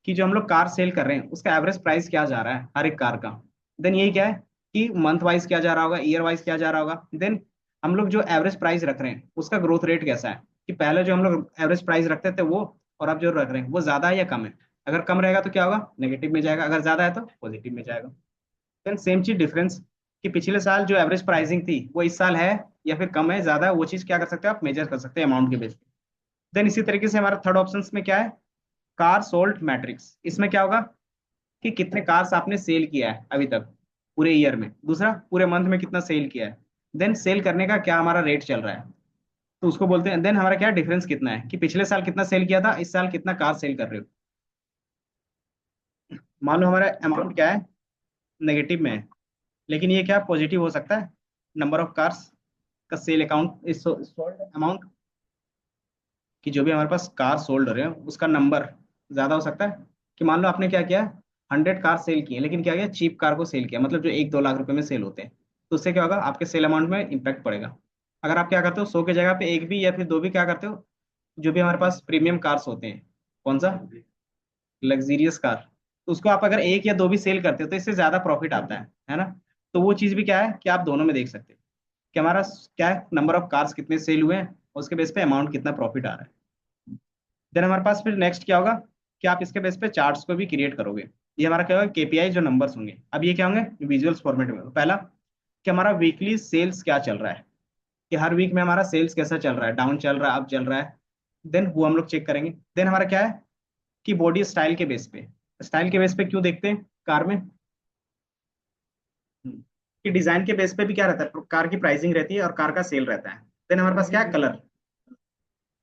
कि जो हम लोग कार सेल कर रहे हैं उसका एवरेज प्राइस क्या जा रहा है हर एक कार का। देन यही क्या है, कि मंथ वाइज क्या जा रहा होगा, ईयर वाइज क्या जा रहा होगा। देन हम लोग जो एवरेज प्राइस रख रहे हैं उसका ग्रोथ रेट कैसा है, कि पहले जो हम लोग एवरेज प्राइस रखते थे वो, और अब जो रख रहे हैं वो ज्यादा है या कम है। अगर कम रहेगा तो क्या होगा, नेगेटिव में जाएगा। अगर ज्यादा है तो पॉजिटिव में जाएगा। देन सेम चीज डिफरेंस, कि पिछले साल जो एवरेज प्राइसिंग थी वो इस साल है या फिर कम है, ज्यादा है, वो चीज क्या कर सकते हो आप, मेजर कर सकते हैं अमाउंट के बेस पे। देन इसी तरीके से हमारा थर्ड ऑप्शन में क्या है, कार सोल्ड मैट्रिक्स। इसमें क्या होगा, कि कितने कार्स आपने सेल किया है अभी तक पूरे ईयर में। दूसरा पूरे मंथ में कितना सेल किया है। देन सेल करने का क्या हमारा रेट चल रहा है, तो उसको बोलते हैं। देन हमारा क्या डिफरेंस कितना है, कि पिछले साल कितना सेल किया था, इस साल कितना कार सेल कर रहे हो। मान लो हमारा अमाउंट क्या है, नेगेटिव में है, लेकिन ये क्या पॉजिटिव हो सकता है, नंबर ऑफ कार्स का सेल अकाउंट सोल्ड अमाउंट, कि जो भी हमारे पास कार सोल्ड हो रहे हैं उसका नंबर ज्यादा हो सकता है। कि मान लो आपने क्या किया, 100 कार सेल किए, लेकिन क्या किया, चीप कार को सेल किया, मतलब जो 1-2 लाख रुपए में सेल होते हैं। तो उससे क्या होगा, आपके सेल अमाउंट में इंपैक्ट पड़ेगा। अगर आप क्या करते हो, 100 की जगह पे एक भी या फिर दो भी क्या करते हो, जो भी हमारे पास प्रीमियम कार्स होते हैं, कौन सा, लग्जीरियस कार, तो उसको आप अगर एक या दो भी सेल करते हो तो इससे ज्यादा प्रॉफिट आता है ना। तो वो चीज भी क्या है, कि आप दोनों में देख सकते हो कि हमारा क्या है, नंबर ऑफ कार्स कितने सेल हुए हैं, और उसके बेस पे अमाउंट कितना प्रॉफिट आ रहा है। देन हमारे पास फिर नेक्स्ट क्या होगा, कि आप इसके बेस पे चार्ट्स को भी क्रिएट करोगे। ये हमारा क्या होगा, केपीआई जो नंबर्स होंगे। अब ये क्या होंगे, विजुअल्स फॉर्मेट में। पहला कि हमारा वीकली सेल्स क्या चल रहा है, कि हर वीक में हमारा सेल्स कैसा चल रहा है, डाउन चल रहा है, अप चल रहा है। देन वो हम लोग चेक करेंगे। देन हमारा क्या है, कि बॉडी स्टाइल के बेस पे। स्टाइल के बेस पे क्यों देखते हैं कार में, कि डिजाइन के बेस पे भी क्या रहता है, कार की प्राइसिंग रहती है और कार का सेल रहता है। देन हमारे पास क्या है, कलर,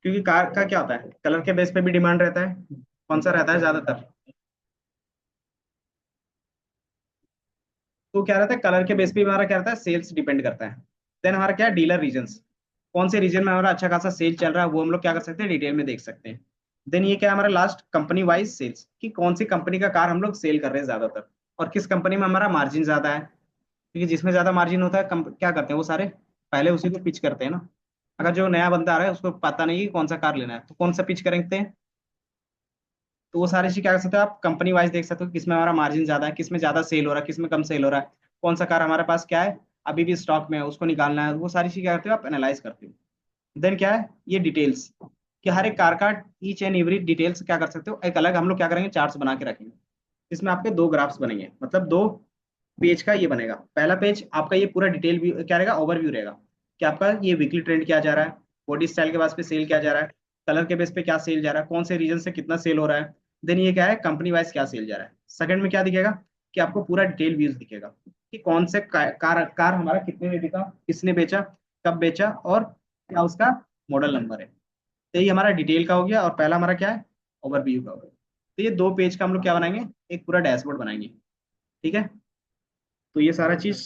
क्योंकि कार का क्या होता है, कलर के बेस पे भी डिमांड रहता है। कौन सा रहता है ज्यादातर, तो क्या रहता है, कलर के बेस पे भी हमारा क्या रहता है, सेल्स डिपेंड करता है। देन हमारा क्या है, डीलर रीजन्स, कौन से रीजन में हमारा अच्छा खासा सेल चल रहा है वो हम लोग क्या कर सकते हैं, डिटेल में देख सकते हैं। देन ये क्या है, हमारा लास्ट कंपनी वाइज सेल्स, कि कौन सी कंपनी का कार हम लोग सेल कर रहे हैं ज्यादातर, और किस कंपनी में हमारा मार्जिन ज्यादा है। क्योंकि जिसमें ज्यादा मार्जिन होता है क्या करते हैं वो सारे, पहले उसी को पिच करते हैं ना। अगर जो नया बंदा आ रहा है उसको पता नहीं है कि कौन सा कार लेना है, तो कौन सा पिच करेंगे, तो वो सारी चीज क्या कर सकते हो आप, कंपनी वाइज देख सकते हो कि किसमें हमारा मार्जिन ज्यादा है, किसमें ज्यादा सेल हो रहा है, किसमें कम सेल हो रहा है, कौन सा कार हमारे पास क्या है, अभी भी स्टॉक में है उसको निकालना है। वो सारी चीज क्या करते हो आप, एनालाइज करते हो। देन क्या है, ये डिटेल्स, कि हर एक कार का ईच एंड एवरी डिटेल्स क्या कर सकते हो, एक अलग हम लोग क्या करेंगे, चार्ट्स बना के रखेंगे। इसमें आपके दो ग्राफ्स बनेंगे, मतलब दो पेज का ये बनेगा। पहला पेज आपका ये पूरा डिटेल व्यू क्या रहेगा, ओवरव्यू रहेगा, कि आपका ये वीकली ट्रेंड क्या जा रहा है, बॉडी स्टाइल के बेस पे सेल क्या जा रहा है, कलर के बेस पे क्या सेल जा रहा है, कौन से रीजन से कितना सेल हो रहा है। देन ये क्या है, कंपनी वाइज क्या सेल जा रहा है। सेकंड में क्या दिखेगा, कि आपको पूरा डिटेल व्यूज दिखेगा, कि कौन से कार कार हमारा कितने में बिका, किसने बेचा, कब बेचा, और क्या उसका मॉडल नंबर है। तो ये हमारा डिटेल का हो गया, और पहला हमारा क्या है, ओवरव्यू का हो गया। तो ये 2 पेज का हम लोग क्या बनाएंगे, एक पूरा डैशबोर्ड बनाएंगे। ठीक है। तो ये सारा चीज,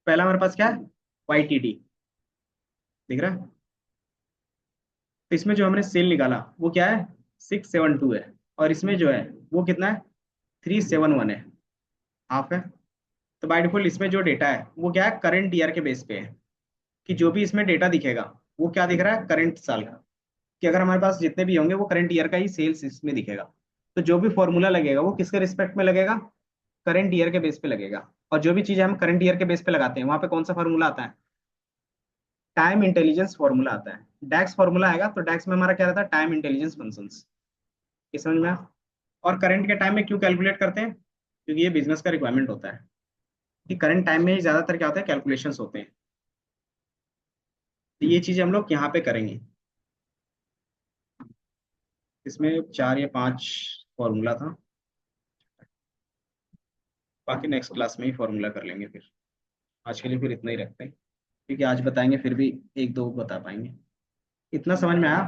पहला हमारे पास क्या है, वाई टी डी, दिख रहा है। तो इसमें जो हमने सेल निकाला वो क्या है, 672 है। और इसमें जो है वो कितना है, 371 है, हाफ है। तो बाय डिफॉल्ट इसमें जो डेटा है वो क्या है, करंट ईयर के बेस पे है। कि जो भी इसमें डेटा दिखेगा वो क्या दिख रहा है, करंट साल का। कि अगर हमारे पास जितने भी होंगे वो करंट ईयर का ही सेल्स इसमें दिखेगा। तो जो भी फॉर्मूला लगेगा वो किसके रिस्पेक्ट में लगेगा, करंट ईयर के बेस पे लगेगा। और जो भी चीजें हम करंट ईयर के बेस पे लगाते हैं वहां पे कौन सा फॉर्मूला आता है, टाइम इंटेलिजेंस फॉर्मूला आता है। डैक्स फॉर्मूला आएगा तो डैक्स में हमारा क्या रहता है, टाइम इंटेलिजेंस फंक्शंस। ये समझ में आया? और करंट के टाइम में क्यों कैलकुलेट करते हैं, क्योंकि ये बिजनेस का रिक्वायरमेंट होता है कि करंट टाइम में ही ज्यादातर क्या होता है, कैलकुलेशंस होते हैं। तो ये चीजें हम लोग यहाँ पे करेंगे। इसमें 4 या 5 फॉर्मूला था, बाकी नेक्स्ट क्लास में ही फॉर्मूला कर लेंगे फिर। आज के लिए फिर इतना ही रखते हैं, क्योंकि आज बताएंगे फिर भी एक दो बता पाएंगे। इतना समझ में आया?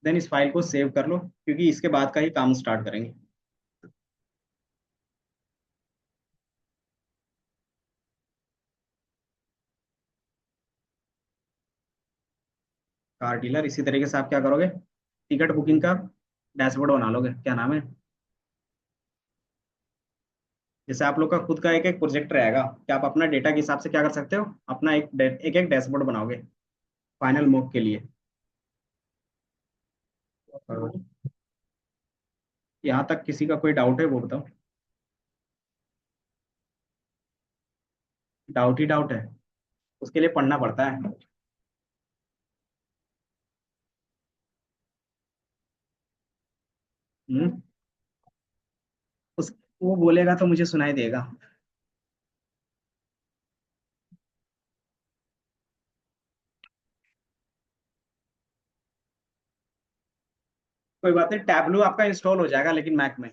देन इस फाइल को सेव कर लो, क्योंकि इसके बाद का ही काम स्टार्ट करेंगे। कार डीलर, इसी तरीके से आप क्या करोगे, टिकट बुकिंग का डैशबोर्ड बना लोगे, क्या नाम है, जैसे आप लोग का खुद का एक एक प्रोजेक्ट रहेगा कि आप अपना डेटा के हिसाब से क्या कर सकते हो, अपना एक एक डैशबोर्ड बनाओगे फाइनल मॉक के लिए। और यहाँ तक किसी का कोई डाउट है वो बताओ। डाउट ही डाउट है, उसके लिए पढ़ना पड़ता है। हम्म। उस वो बोलेगा तो मुझे सुनाई देगा। कोई बात नहीं, टैबलू आपका इंस्टॉल हो जाएगा लेकिन मैक में।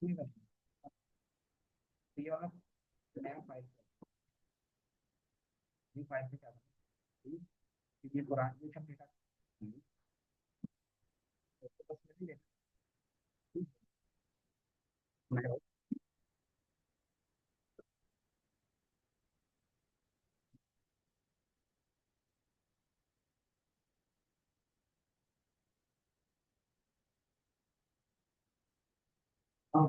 ठीक है। तो ये वाला नया फाइल, ये फाइल पे क्या करना है? ये पुराना ये सब डेटा बस नहीं देखना। हाँ,